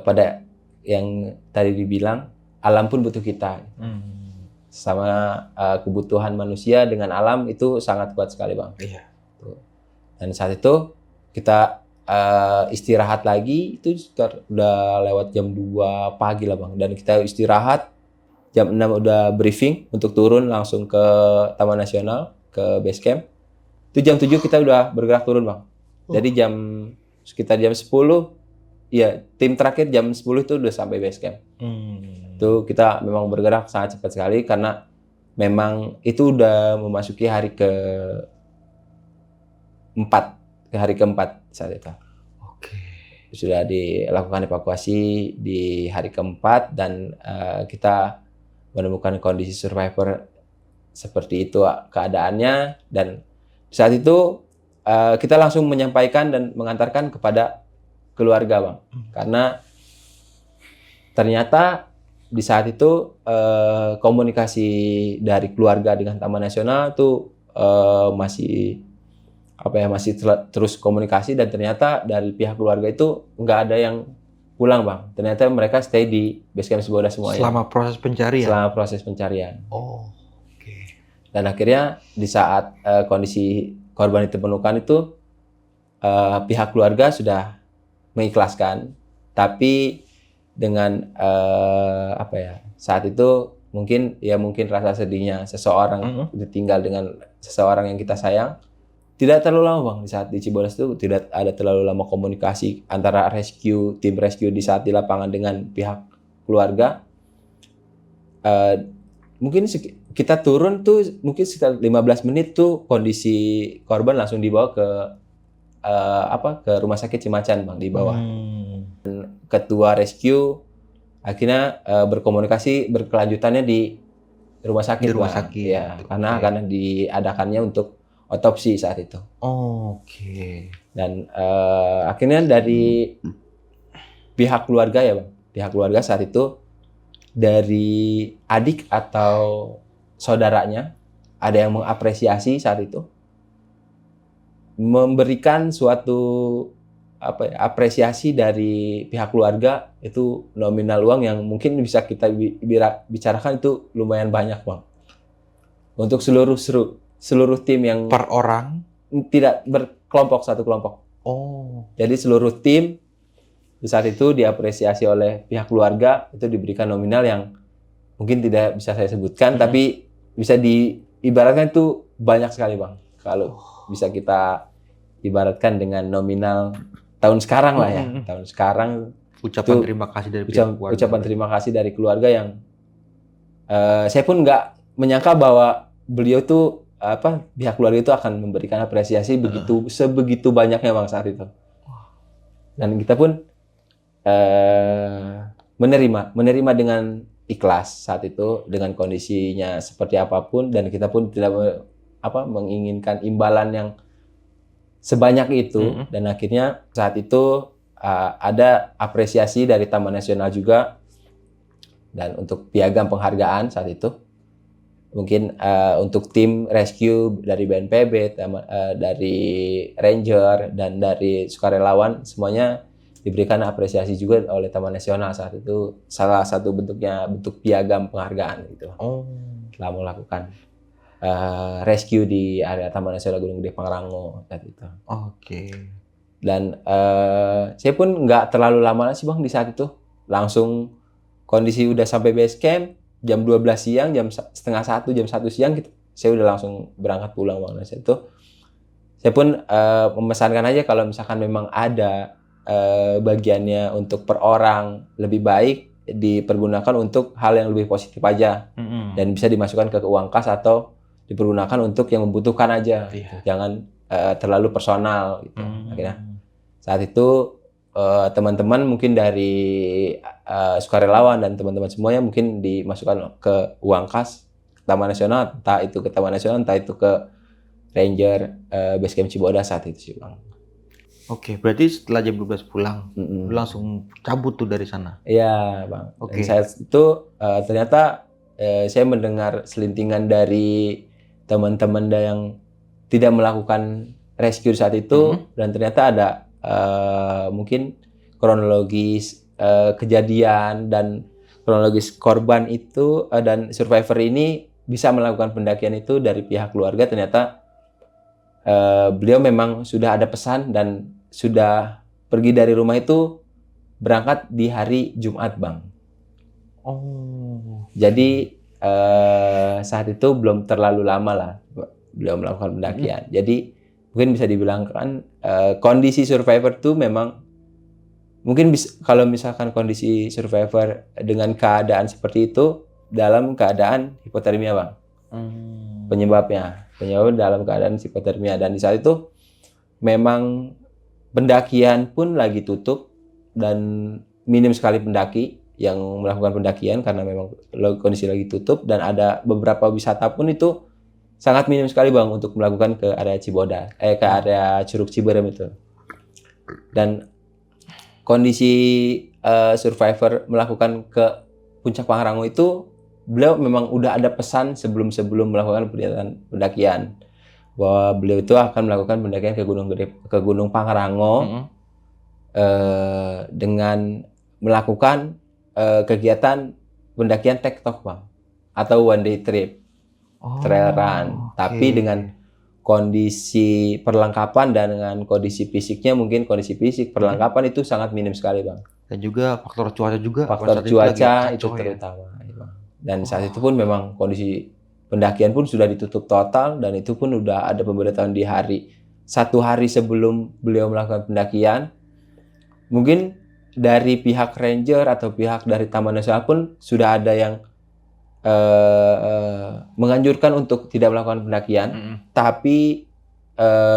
pada yang tadi dibilang alam pun butuh kita. Sama kebutuhan manusia dengan alam itu sangat kuat sekali, Bang. Iya. Dan saat itu kita istirahat lagi, itu sekitar udah lewat jam 2 pagi lah, Bang. Dan kita istirahat jam 6 udah briefing untuk turun langsung ke Taman Nasional, ke base camp. Itu jam 7 kita udah bergerak turun, Bang. Jadi sekitar jam 10, ya tim terakhir jam 10 itu udah sampai base camp. Itu kita memang bergerak sangat cepat sekali karena memang itu udah memasuki hari keempat saat itu. Oke. Sudah dilakukan evakuasi di hari keempat dan kita menemukan kondisi survivor seperti itu keadaannya, dan saat itu kita langsung menyampaikan dan mengantarkan kepada keluarga, Bang. Karena ternyata di saat itu komunikasi dari keluarga dengan Taman Nasional itu masih terus komunikasi, dan ternyata dari pihak keluarga itu nggak ada yang pulang, Bang. Ternyata mereka stay di base camp Cibodas semuanya. Selama proses pencarian? Selama proses pencarian. Oh, oke. Dan akhirnya di saat kondisi korban ditemukan itu pihak keluarga sudah mengikhlaskan, tapi dengan saat itu mungkin rasa sedihnya seseorang ditinggal dengan seseorang yang kita sayang tidak terlalu lama, Bang. Di saat di Cibodas itu tidak ada terlalu lama komunikasi antara tim rescue di saat di lapangan dengan pihak keluarga. Mungkin kita turun tuh mungkin sekitar 15 menit tuh kondisi korban langsung dibawa ke rumah sakit Cimacan, Bang, di bawah. Ketua rescue akhirnya berkomunikasi berkelanjutannya di rumah sakit. Di rumah Bang. sakit. Ya, karena diadakannya untuk otopsi saat itu. Oke. Dan akhirnya dari pihak keluarga ya, Bang. Pihak keluarga saat itu dari adik atau saudaranya ada yang mengapresiasi saat itu, memberikan suatu apresiasi dari pihak keluarga, itu nominal uang yang mungkin bisa kita bicarakan itu lumayan banyak, Bang. Untuk seluruh tim yang Per orang? tidak berkelompok, satu kelompok. Oh. Jadi seluruh tim di saat itu diapresiasi oleh pihak keluarga, itu diberikan nominal yang mungkin tidak bisa saya sebutkan, tapi bisa diibaratkan itu banyak sekali, Bang. Kalau bisa kita ibaratkan dengan nominal tahun sekarang lah ya. Tahun sekarang Ucapan itu terima kasih dari pihak keluarga. ucapan terima kasih dari keluarga yang saya pun nggak menyangka bahwa beliau tuh pihak keluarga itu akan memberikan apresiasi sebegitu banyaknya, Bang, saat itu. Dan kita pun menerima dengan ikhlas saat itu dengan kondisinya seperti apapun, dan kita pun tidak menginginkan imbalan yang sebanyak itu. Dan akhirnya saat itu ada apresiasi dari Taman Nasional juga, dan untuk piagam penghargaan saat itu mungkin untuk tim rescue dari BNPB, dari Ranger, dan dari sukarelawan, semuanya diberikan apresiasi juga oleh Taman Nasional saat itu. Salah satu bentuk piagam penghargaan gitu. Telah melakukan rescue di area Taman Nasional Gunung Gede Pangrango saat itu. Oke. Dan saya pun nggak terlalu lama sih, Bang, di saat itu. Langsung kondisi udah sampai base camp jam 12 siang, jam setengah 1, jam 1 siang saya udah langsung berangkat pulang, Bang. Nah, itu saya pun memesankan aja kalau misalkan memang ada bagiannya untuk per orang lebih baik dipergunakan untuk hal yang lebih positif aja, dan bisa dimasukkan ke uang kas atau dipergunakan untuk yang membutuhkan aja. Jangan terlalu personal gitu. Akhirnya saat itu teman-teman mungkin dari sukarelawan dan teman-teman semuanya mungkin dimasukkan ke uang kas Taman Nasional, entah itu ke Taman Nasional, entah itu ke Ranger Base Camp Cibodas saat itu sih, Bang. Oke, berarti setelah jam 12 pulang, lu langsung cabut tuh dari sana? Iya, Bang. Oke. Dan saat itu ternyata saya mendengar selintingan dari teman-teman yang tidak melakukan rescue saat itu, dan ternyata ada mungkin kronologis kejadian dan kronologis korban itu dan survivor ini bisa melakukan pendakian itu dari pihak keluarga. Ternyata beliau memang sudah ada pesan dan sudah pergi dari rumah itu berangkat di hari Jumat, Bang. Oh. Jadi saat itu belum terlalu lama lah beliau melakukan pendakian. Jadi mungkin bisa dibilang kan kondisi survivor tuh memang mungkin kalau misalkan kondisi survivor dengan keadaan seperti itu dalam keadaan hipotermia, Bang. Penyebabnya dalam keadaan hipotermia, dan di saat itu memang pendakian pun lagi tutup dan minim sekali pendaki yang melakukan pendakian karena memang kondisi lagi tutup, dan ada beberapa wisata pun itu sangat minim sekali, Bang, untuk melakukan ke area Cibodas, ke area Curug Ciberem itu. Dan kondisi survivor melakukan ke Puncak Pangrango itu, beliau memang udah ada pesan sebelum melakukan pendakian bahwa beliau itu akan melakukan pendakian ke Gunung Pangrango dengan melakukan kegiatan pendakian tektok, Bang, atau one day trip, trail run, tapi dengan kondisi perlengkapan dan dengan kondisi fisiknya, mungkin kondisi fisik perlengkapan itu sangat minim sekali, Bang. Dan juga faktor cuaca juga. Faktor cuaca itu terutama, ya, Bang. Dan saat itu pun memang kondisi pendakian pun sudah ditutup total, dan itu pun udah ada pemberitahuan di satu hari sebelum beliau melakukan pendakian. Mungkin dari pihak ranger atau pihak dari Taman Nasional pun sudah ada yang menganjurkan untuk tidak melakukan pendakian, tapi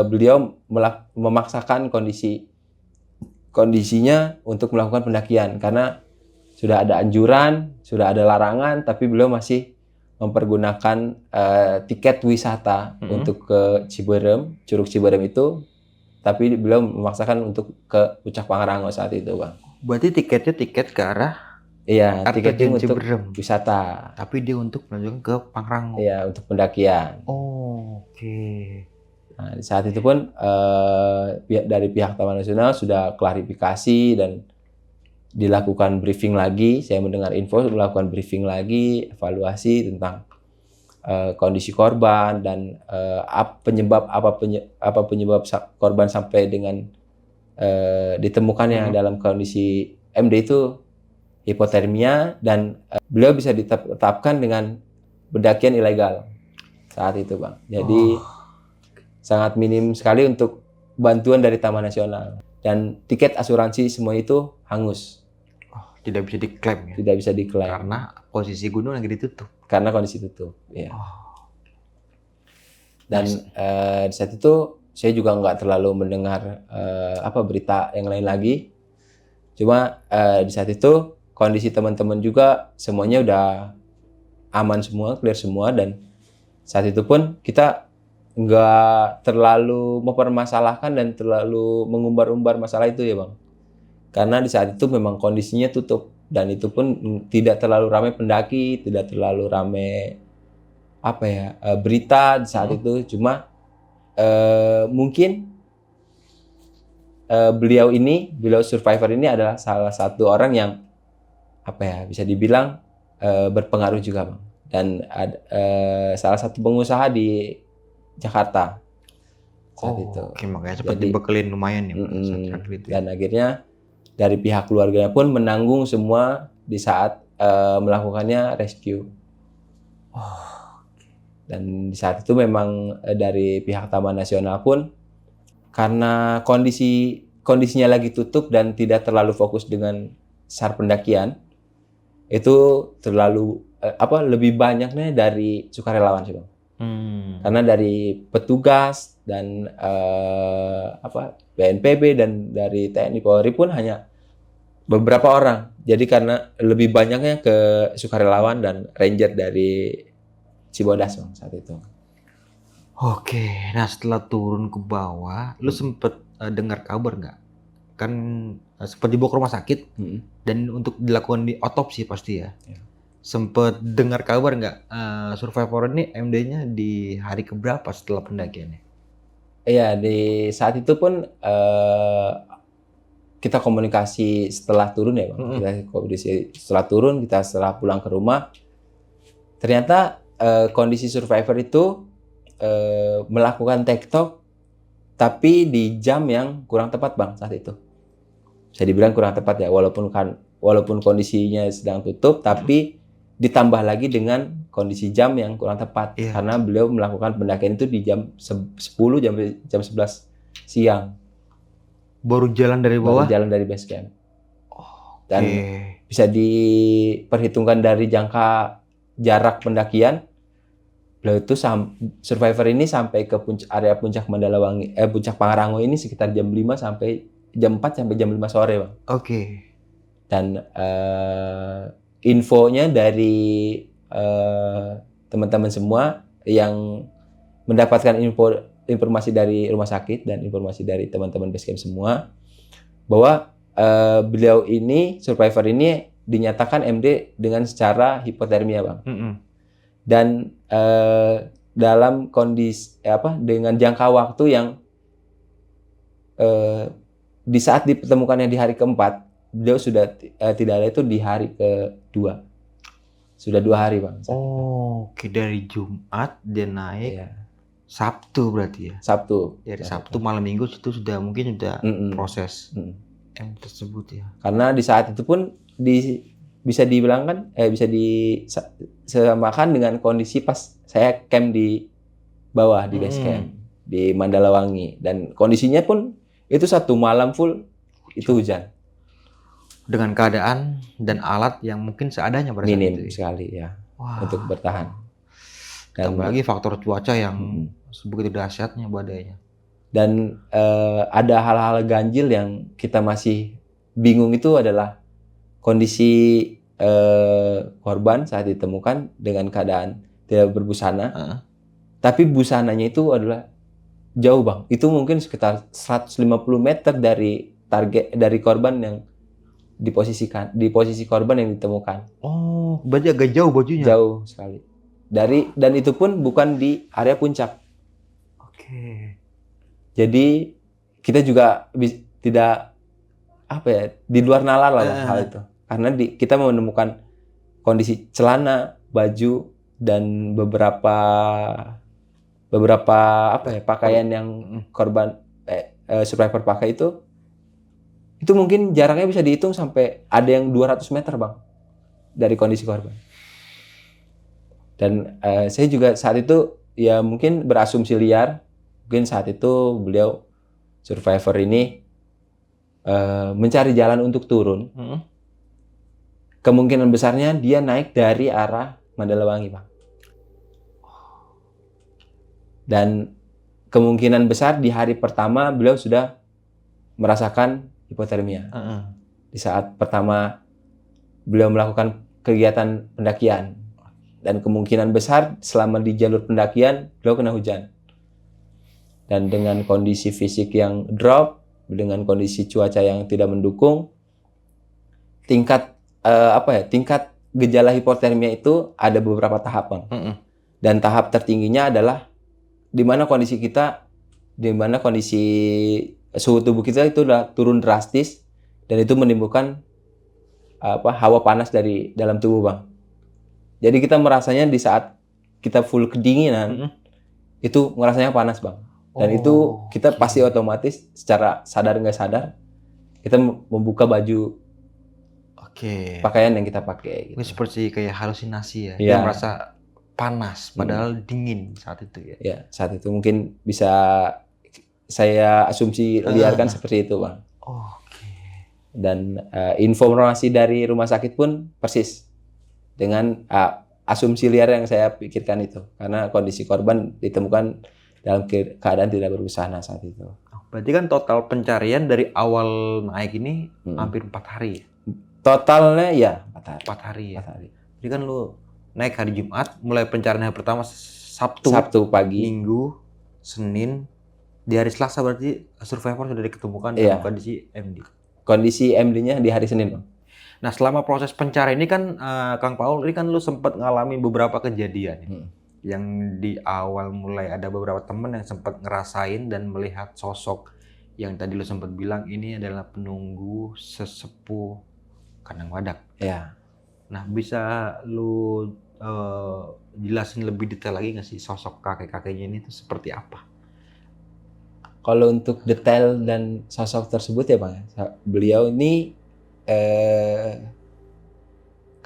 beliau memaksakan kondisinya untuk melakukan pendakian karena sudah ada anjuran, sudah ada larangan, tapi beliau masih mempergunakan tiket wisata untuk ke Ciberem, Curug Ciberem itu, tapi beliau memaksakan untuk ke Puncak Pangrango saat itu, Bang. Berarti tiketnya tiket ke arah? Iya, tiketnya untuk Ciberem. Wisata. Tapi dia untuk melanjutkan ke Pangrango. Iya, untuk pendakian. Oh, oke. Nah, di saat itu pun dari pihak Taman Nasional sudah klarifikasi dan dilakukan briefing lagi. Saya mendengar info melakukan briefing lagi, evaluasi tentang kondisi korban dan apa penyebab korban sampai dengan ditemukannya dalam kondisi MD itu hipotermia, dan beliau bisa ditetapkan dengan pendakian ilegal saat itu, Bang. Jadi sangat minim sekali untuk bantuan dari Taman Nasional, dan tiket asuransi semua itu hangus. Tidak bisa diklaim ya? Tidak bisa diklaim. Karena posisi gunung lagi ditutup. Karena kondisi tutup, ya. Dan di saat itu saya juga nggak terlalu mendengar berita yang lain lagi. Cuma di saat itu kondisi teman-teman juga semuanya udah aman semua, clear semua, dan saat itu pun kita nggak terlalu mempermasalahkan dan terlalu mengumbar-umbar masalah itu ya, Bang. Karena di saat itu memang kondisinya tutup, dan itu pun tidak terlalu ramai pendaki, tidak terlalu ramai berita di saat itu. Cuma mungkin beliau survivor ini adalah salah satu orang yang bisa dibilang berpengaruh juga, Bang. Dan salah satu pengusaha di Jakarta saat itu. Oke, makanya seperti bekelin lumayan ya. Dan akhirnya dari pihak keluarganya pun menanggung semua di saat melakukannya rescue. Dan di saat itu memang dari pihak Taman Nasional pun karena kondisinya lagi tutup dan tidak terlalu fokus dengan SAR pendakian, itu terlalu lebih banyaknya dari sukarelawan sih, Bang. Karena dari petugas dan BNPB dan dari TNI Polri pun hanya beberapa orang. Jadi karena lebih banyaknya ke sukarelawan dan ranger dari Cibodas, Bang, saat itu. Oke, nah setelah turun ke bawah, lu sempet dengar kabar nggak? Kan sempat dibawa ke rumah sakit dan untuk dilakukan di otopsi pasti ya. Sempet dengar kabar nggak survivor ini MD-nya di hari keberapa setelah pendakiannya? Iya, di saat itu pun kita komunikasi setelah turun ya Bang. Kita komunikasi setelah turun, kita setelah pulang ke rumah. Ternyata kondisi survivor itu melakukan tektok tapi di jam yang kurang tepat Bang saat itu. Saya dibilang kurang tepat ya, walaupun kondisinya sedang tutup tapi ditambah lagi dengan kondisi jam yang kurang tepat karena beliau melakukan pendakian itu di jam 10 jam 11 siang. Baru jalan dari bawah? Baru jalan dari base camp. Dan bisa diperhitungkan dari jangka jarak pendakian, beliau itu survivor ini sampai ke area puncak Mandalawangi, puncak Pangrango ini sekitar jam 5 sampai jam 4 sampai jam 5 sore, Bang. Dan infonya dari teman-teman semua yang mendapatkan informasi dari rumah sakit dan informasi dari teman-teman basecamp semua bahwa beliau ini, survivor ini dinyatakan MD dengan secara hipotermia Bang. Dan dalam kondisi dengan jangka waktu yang di saat ditemukannya di hari keempat, beliau sudah tidak ada itu di hari kedua. Sudah 2 hari Bang. Dari Jumat dia naik Sabtu berarti ya? Sabtu. Dari Sabtu malam Minggu itu sudah mungkin proses yang tersebut ya. Karena di saat itu pun bisa dibilang kan bisa disamakan dengan kondisi pas saya camp di bawah di base camp di Mandalawangi, dan kondisinya pun itu 1 malam full itu hujan. Dengan keadaan dan alat yang mungkin seadanya pada saat minim itu. Sekali ya. Untuk bertahan. Dan tambah lagi faktor cuaca yang begitu dahsyatnya badainya. Dan ada hal-hal ganjil yang kita masih bingung, itu adalah kondisi korban saat ditemukan dengan keadaan tidak berbusana. Tapi busananya itu adalah jauh Bang. Itu mungkin sekitar 150 meter dari dari korban yang di posisi korban yang ditemukan. Berarti agak jauh bajunya. Jauh sekali. Dan itu pun bukan di area puncak. Jadi kita juga tidak di luar nalar lah hal itu. Karena kita menemukan kondisi celana, baju dan beberapa pakaian yang korban survivor pakai itu mungkin jaraknya bisa dihitung sampai ada yang 200 meter Bang dari kondisi korban. Dan saya juga saat itu ya mungkin berasumsi liar, mungkin saat itu beliau survivor ini mencari jalan untuk turun. Kemungkinan besarnya dia naik dari arah Mandalawangi Bang. Dan kemungkinan besar di hari pertama beliau sudah merasakan hipotermia. Di saat pertama beliau melakukan kegiatan pendakian, dan kemungkinan besar selama di jalur pendakian beliau kena hujan. Dan dengan kondisi fisik yang drop, dengan kondisi cuaca yang tidak mendukung, tingkat gejala hipotermia itu ada beberapa tahap Bang. Dan tahap tertingginya adalah di mana kondisi suhu tubuh kita itu udah turun drastis, dan itu menimbulkan hawa panas dari dalam tubuh Bang. Jadi kita merasanya di saat kita full kedinginan itu ngerasanya panas Bang. Dan itu kita pasti otomatis secara sadar nggak sadar kita membuka baju pakaian yang kita pakai. Itu seperti kayak halusinasi ya. Dia merasa panas padahal dingin saat itu ya. Ya, saat itu mungkin bisa saya asumsi liarkan seperti itu Bang. Dan informasi dari rumah sakit pun persis dengan asumsi liar yang saya pikirkan itu, karena kondisi korban ditemukan dalam keadaan tidak berbusana saat itu. Berarti kan total pencarian dari awal naik ini hampir 4 hari. Totalnya ya 4 hari. 4 hari. Jadi kan lu naik hari Jumat, mulai pencarian hari pertama Sabtu pagi, Minggu, Senin, di hari Selasa berarti survivor sudah diketemukan dalam kondisi MD. Kondisi MD-nya di hari Senin Bang. Nah, selama proses pencarian ini kan, Kang Paul, ini kan lu sempat ngalamin beberapa kejadian ya. Yang di awal mulai ada beberapa temen yang sempat ngerasain dan melihat sosok yang tadi lu sempat bilang ini adalah penunggu sesepuh Kandang Badak. Ya. Nah, bisa lu jelasin lebih detail lagi nggak sih sosok kakek-kakeknya ini tuh seperti apa? Kalau untuk detail dan sosok tersebut ya Bang, beliau ini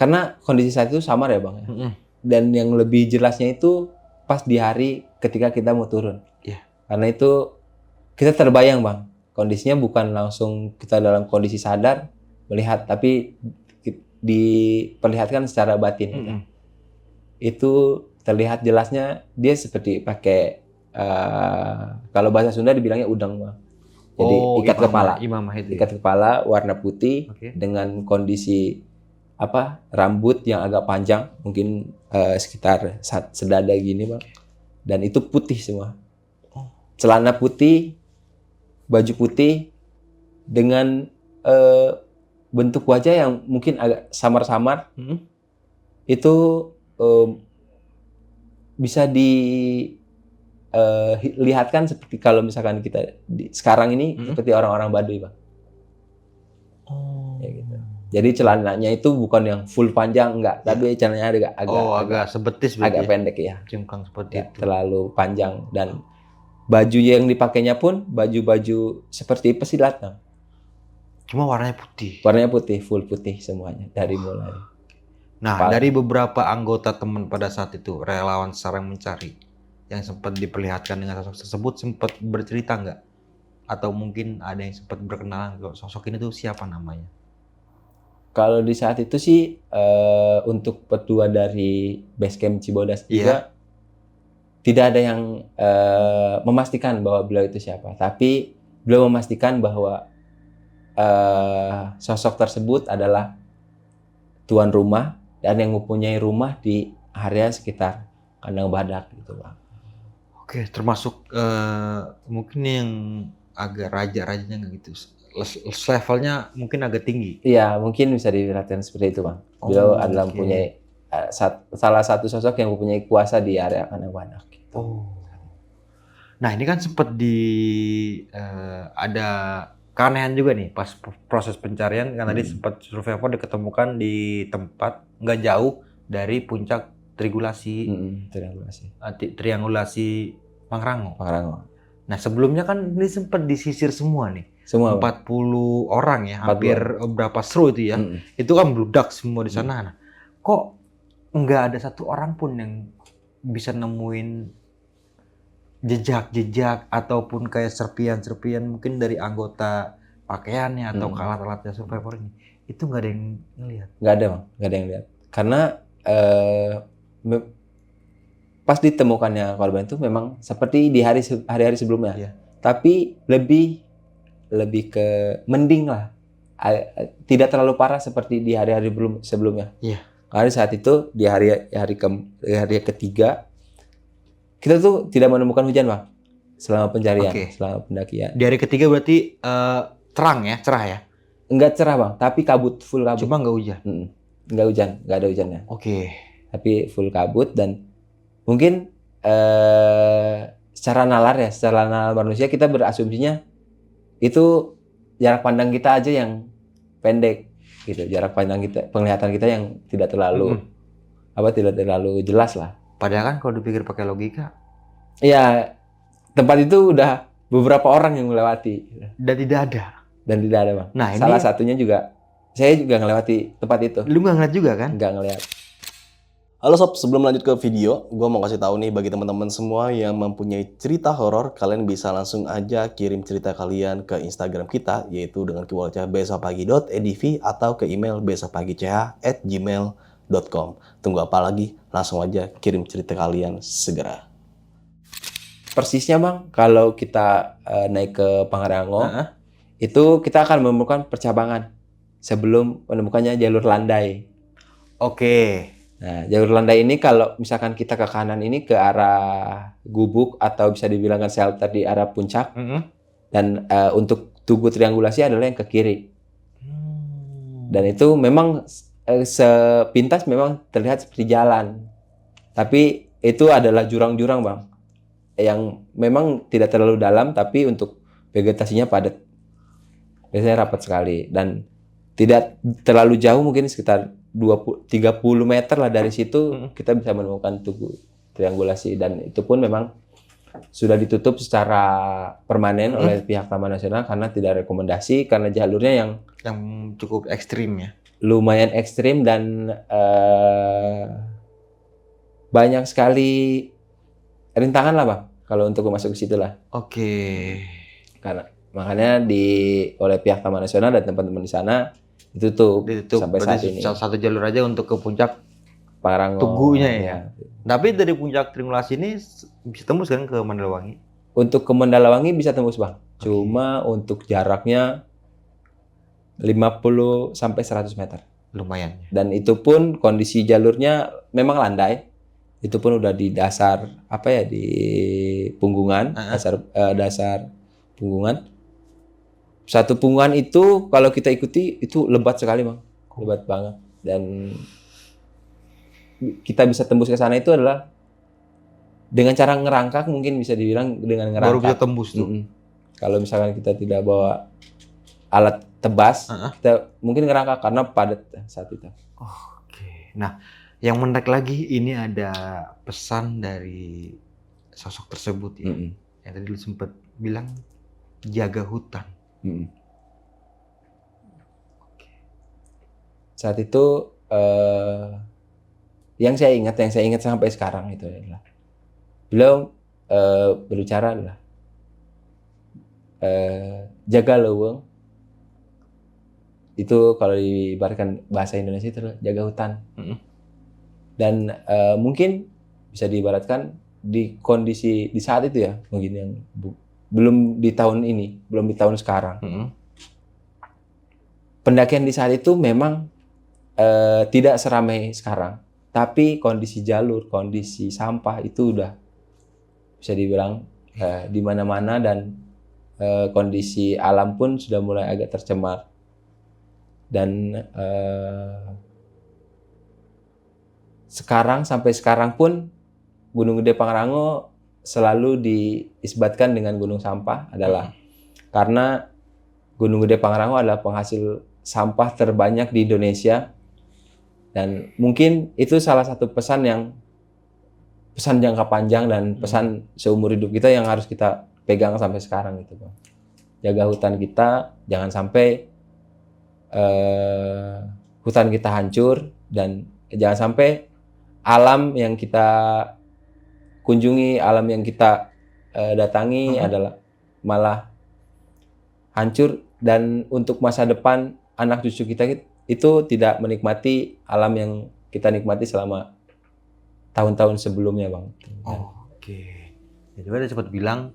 karena kondisi saat itu samar ya Bang ya. Dan yang lebih jelasnya itu pas di hari ketika kita mau turun. Iya. Karena itu kita terbayang Bang, kondisinya bukan langsung kita dalam kondisi sadar melihat, tapi diperlihatkan secara batin. Itu terlihat jelasnya dia seperti pakai kalau bahasa Sunda dibilangnya udang Bang. Jadi ikat kepala. Imamah itu. Ikat kepala warna putih Oke. dengan kondisi rambut yang agak panjang, mungkin sekitar sedada gini Bang. Dan itu putih semua. Celana putih, baju putih dengan bentuk wajah yang mungkin agak samar-samar. Itu bisa dilihatkan seperti kalau misalkan kita sekarang ini seperti orang-orang Baduy Bang. Ya gitu. Jadi celananya itu bukan yang full panjang, enggak, tapi celananya agak sebetis agak ya. pendek ya. Cingkrang seperti Ya, itu. terlalu panjang, dan baju yang dipakainya pun baju-baju seperti pesilat Bang. Cuma warnanya putih. Warnanya putih, full putih semuanya dari mulai. Nah, dari beberapa anggota teman pada saat itu, relawan Sarang Mencari yang sempat diperlihatkan dengan sosok tersebut, sempat bercerita nggak? Atau mungkin ada yang sempat berkenalan kalau sosok ini tuh siapa namanya? Kalau di saat itu sih untuk petua dari Basecamp Cibodas juga tidak ada yang memastikan bahwa beliau itu siapa. Tapi beliau memastikan bahwa sosok tersebut adalah tuan rumah dan yang mempunyai rumah di area sekitar Kandang Badak gitu Bang. Oke, termasuk mungkin yang agak raja-rajanya nggak gitu. Levelnya mungkin agak tinggi. Iya, mungkin bisa dikatakan seperti itu Bang. Beliau adalah mempunyai salah satu sosok yang mempunyai kuasa di area Kandang Badak. Gitu. Nah, ini kan sempat ada keanehan juga nih pas proses pencarian, kan tadi sempat survivor diketemukan di tempat nggak jauh dari puncak triangulasi Pangrango. Nah, sebelumnya kan ini sempat disisir semua nih. Semua 40 orang ya, hampir berapa seru itu ya. Itu kan bludak semua di sana. Nah, kok nggak ada satu orang pun yang bisa nemuin jejak-jejak ataupun kayak serpian-serpian mungkin dari anggota pakaiannya atau alat-alatnya survivor ini. Itu nggak ada yang ngelihat. Nggak ada Bang, nggak ada yang lihat. Karena pas ditemukannya korban itu memang seperti di hari-hari sebelumnya. Iya. Tapi lebih ke mending lah. Tidak terlalu parah seperti di hari-hari sebelumnya. Iya. Karena saat itu di hari ketiga kita tuh tidak menemukan hujan Bang selama pencarian, selama pendakian. Di hari ketiga berarti terang ya, cerah ya? Enggak cerah Bang, tapi kabut, full kabut. Cuma nggak hujan? Nggak hujan, nggak ada hujannya. Tapi full kabut, dan mungkin secara nalar manusia kita berasumsinya itu jarak pandang kita aja yang pendek gitu, jarak pandang kita, penglihatan kita yang tidak terlalu jelas lah. Padahal kan kalau dipikir pakai logika, ya tempat itu udah beberapa orang yang melewati dan tidak ada Bang. Nah, salah satunya juga saya juga ngelewati tempat itu. Lu nggak ngeliat juga kan? Nggak ngeliat. Halo sob, sebelum lanjut ke video, gue mau kasih tahu nih bagi teman-teman semua yang mempunyai cerita horor, kalian bisa langsung aja kirim cerita kalian ke Instagram kita, yaitu dengan keywordnya besokpagi.edv atau ke email besokpagi.ch@gmail.com. Tunggu apa lagi? Langsung aja kirim cerita kalian segera. Persisnya Bang, kalau kita naik ke Pangrango, itu kita akan menemukan percabangan sebelum menemukannya jalur landai. Nah, jalur landai ini kalau misalkan kita ke kanan ini ke arah gubuk atau bisa dibilangkan shelter di arah puncak, dan untuk tugu triangulasi adalah yang ke kiri. Dan itu memang sepintas memang terlihat seperti jalan. Tapi itu adalah jurang-jurang, Bang. Yang memang tidak terlalu dalam, tapi untuk vegetasinya padat. Biasanya rapat sekali. Dan tidak terlalu jauh, mungkin sekitar 20-30 meter lah dari situ, kita bisa menemukan tugu triangulasi. Dan itu pun memang sudah ditutup secara permanen oleh pihak Taman Nasional karena tidak rekomendasi, karena jalurnya yang cukup ekstrim ya. lumayan ekstrim dan banyak sekali rintangan lah, Bang, kalau untuk masuk ke situ lah. Oke. Karena makanya oleh pihak Taman Nasional dan teman-teman di sana ditutup sampai saat Berarti ini. satu jalur aja untuk ke puncak Pangrango. tugunya ya. Tapi dari puncak triangulasi ini bisa tembus kan ke Mandalawangi? Untuk ke Mandalawangi bisa tembus, Bang. Cuma untuk jaraknya 50 sampai 100 meter. Lumayan. Dan itu pun kondisi jalurnya memang landai. Itu pun udah di dasar di punggungan, dasar punggungan. Satu punggungan itu kalau kita ikuti itu lebat sekali, Bang. Lebat banget. Dan kita bisa tembus ke sana itu adalah dengan cara ngerangkak, mungkin bisa dibilang dengan ngerangkak. Baru bisa tembus tuh. Kalau misalkan kita tidak bawa alat tebas, kita mungkin ngerangkak karena padat saat itu. Oke. Nah, yang menarik lagi ini ada pesan dari sosok tersebut ya. Yang tadi lu sempat bilang jaga hutan. Saat itu yang saya ingat sampai sekarang itu adalah beliau berbicara adalah jaga leuweung. Itu kalau diibaratkan bahasa Indonesia itu adalah jaga hutan. Dan mungkin bisa diibaratkan di kondisi di saat itu ya, mungkin yang belum di tahun ini, belum di tahun sekarang. Pendakian di saat itu memang tidak seramai sekarang. Tapi kondisi jalur, kondisi sampah itu udah bisa dibilang di mana-mana, dan kondisi alam pun sudah mulai agak tercemar. Dan sampai sekarang pun Gunung Gede Pangrango selalu diisbatkan dengan gunung sampah adalah karena Gunung Gede Pangrango adalah penghasil sampah terbanyak di Indonesia. Dan mungkin itu salah satu pesan jangka panjang dan pesan seumur hidup kita yang harus kita pegang sampai sekarang gitu, Bang. Jaga hutan kita, jangan sampai hutan kita hancur, dan jangan sampai alam yang kita kunjungi, alam yang kita datangi adalah malah hancur, dan untuk masa depan anak cucu kita itu tidak menikmati alam yang kita nikmati selama tahun-tahun sebelumnya, Bang. Oke. Jadi ada sempat bilang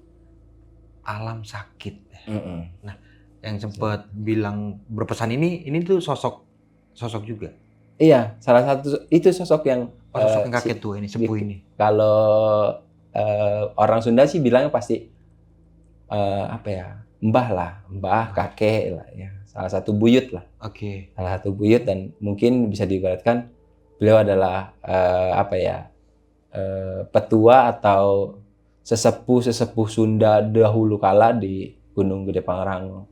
alam sakit. Nah, yang sempat bilang berpesan ini tuh sosok juga. Iya, salah satu itu sosok yang sosok yang kakek tua ini, sepuh ini. Kalau orang Sunda sih bilangnya pasti mbah, kakek lah ya. Salah satu buyut lah. Oke. Salah satu buyut, dan mungkin bisa diibaratkan beliau adalah petua atau sesepuh Sunda dahulu kala di Gunung Gede Pangrango.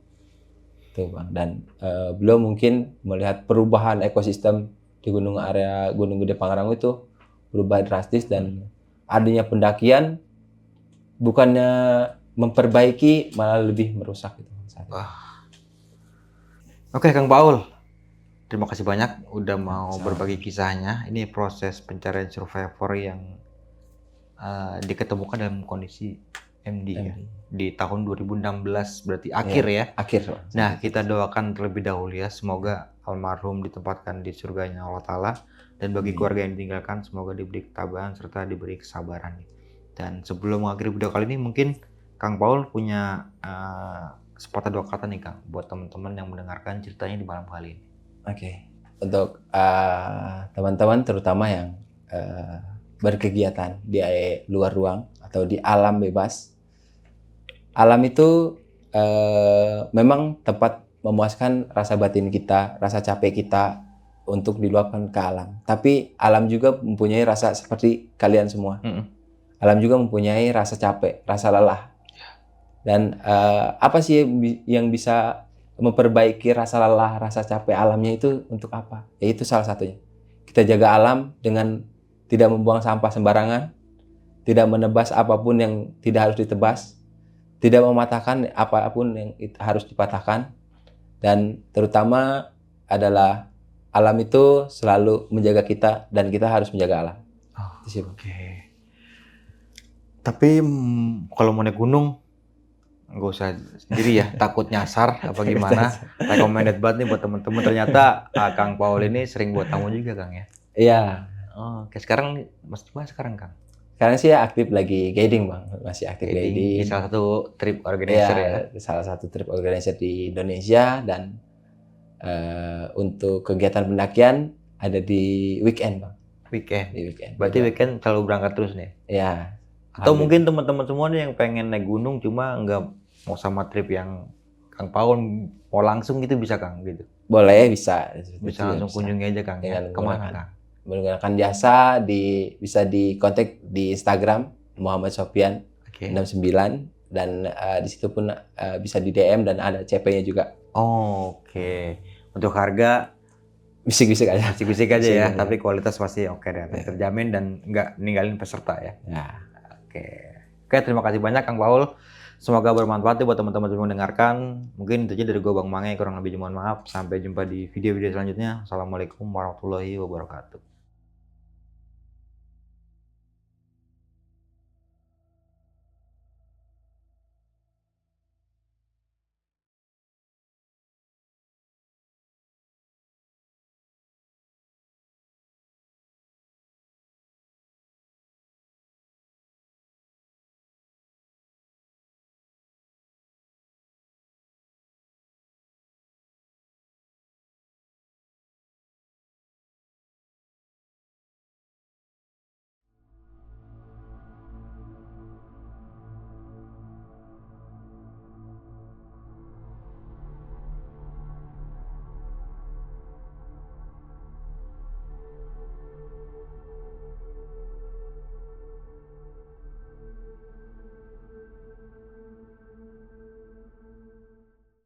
Tuh, Bang. Dan beliau mungkin melihat perubahan ekosistem di area Gunung Gede Pangrango itu berubah drastis, dan adanya pendakian bukannya memperbaiki malah lebih merusak gitu. Oke, Kang Paul. Terima kasih banyak udah mau berbagi kisahnya. Ini proses pencarian survivor yang diketemukan dalam kondisi MD. Ya. Di tahun 2016 berarti akhir ya. Akhir. Nah, kita doakan terlebih dahulu ya, semoga almarhum ditempatkan di surganya Allah Ta'ala, dan bagi keluarga yang ditinggalkan semoga diberi ketabahan serta diberi kesabaran. Dan sebelum mengakhiri video kali ini, mungkin Kang Paul punya sepatah dua kata nih, Kang, buat teman-teman yang mendengarkan ceritanya di malam kali ini. Oke. Untuk teman-teman terutama yang berkegiatan di luar ruang atau di alam bebas. Alam itu memang tempat memuaskan rasa batin kita, rasa capek kita untuk diluapkan ke alam. Tapi alam juga mempunyai rasa seperti kalian semua. Alam juga mempunyai rasa capek, rasa lelah. Dan apa sih yang bisa memperbaiki rasa lelah, rasa capek alamnya itu untuk apa? Ya itu salah satunya. Kita jaga alam dengan tidak membuang sampah sembarangan, tidak menebas apapun yang tidak harus ditebas, tidak mematahkan apapun yang harus dipatahkan, dan terutama adalah alam itu selalu menjaga kita dan kita harus menjaga alam. Itu sih, Bang. Oke. Tapi kalau mau naik gunung nggak usah sendiri ya, takut nyasar apa gimana. Recommended banget nih buat temen-temen. Ternyata Kang Paul ini sering buat tamu juga, Kang ya. Iya. Oh, oke, sekarang Mas Cuma sekarang, Kang? Sekarang sih aktif lagi guiding, Bang. Masih aktif Di guiding. salah satu trip organizer ya. Salah satu trip organizer di Indonesia, dan untuk kegiatan pendakian ada di weekend, Bang. Weekend. Di weekend. Berarti weekend selalu berangkat terus nih? Ya. Atau mungkin teman-teman semua nih yang pengen naik gunung cuma nggak mau sama trip yang Kang Paul, mau langsung gitu bisa, Kang, gitu? Boleh, bisa. Bisa langsung kunjungi aja, Kang, ya? Dengan Kemana, Kang? menggunakan jasa bisa di kontak di Instagram Muhammad Sofian Oke. 69, dan di situ pun bisa di DM dan ada CP-nya juga. Oh, oke. Untuk harga Bisik-bisik aja. bisik-bisik aja ya, Bisik, tapi kualitas pasti oke deh, terjamin dan nggak ninggalin peserta ya. Ya. Oke. Oke, terima kasih banyak Kang Paul. Semoga bermanfaat ya buat teman-teman semua yang mendengarkan. Mungkin itu aja dari gue, Bang Mange, kurang lebih mohon maaf. Sampai jumpa di video-video selanjutnya. Assalamualaikum warahmatullahi wabarakatuh.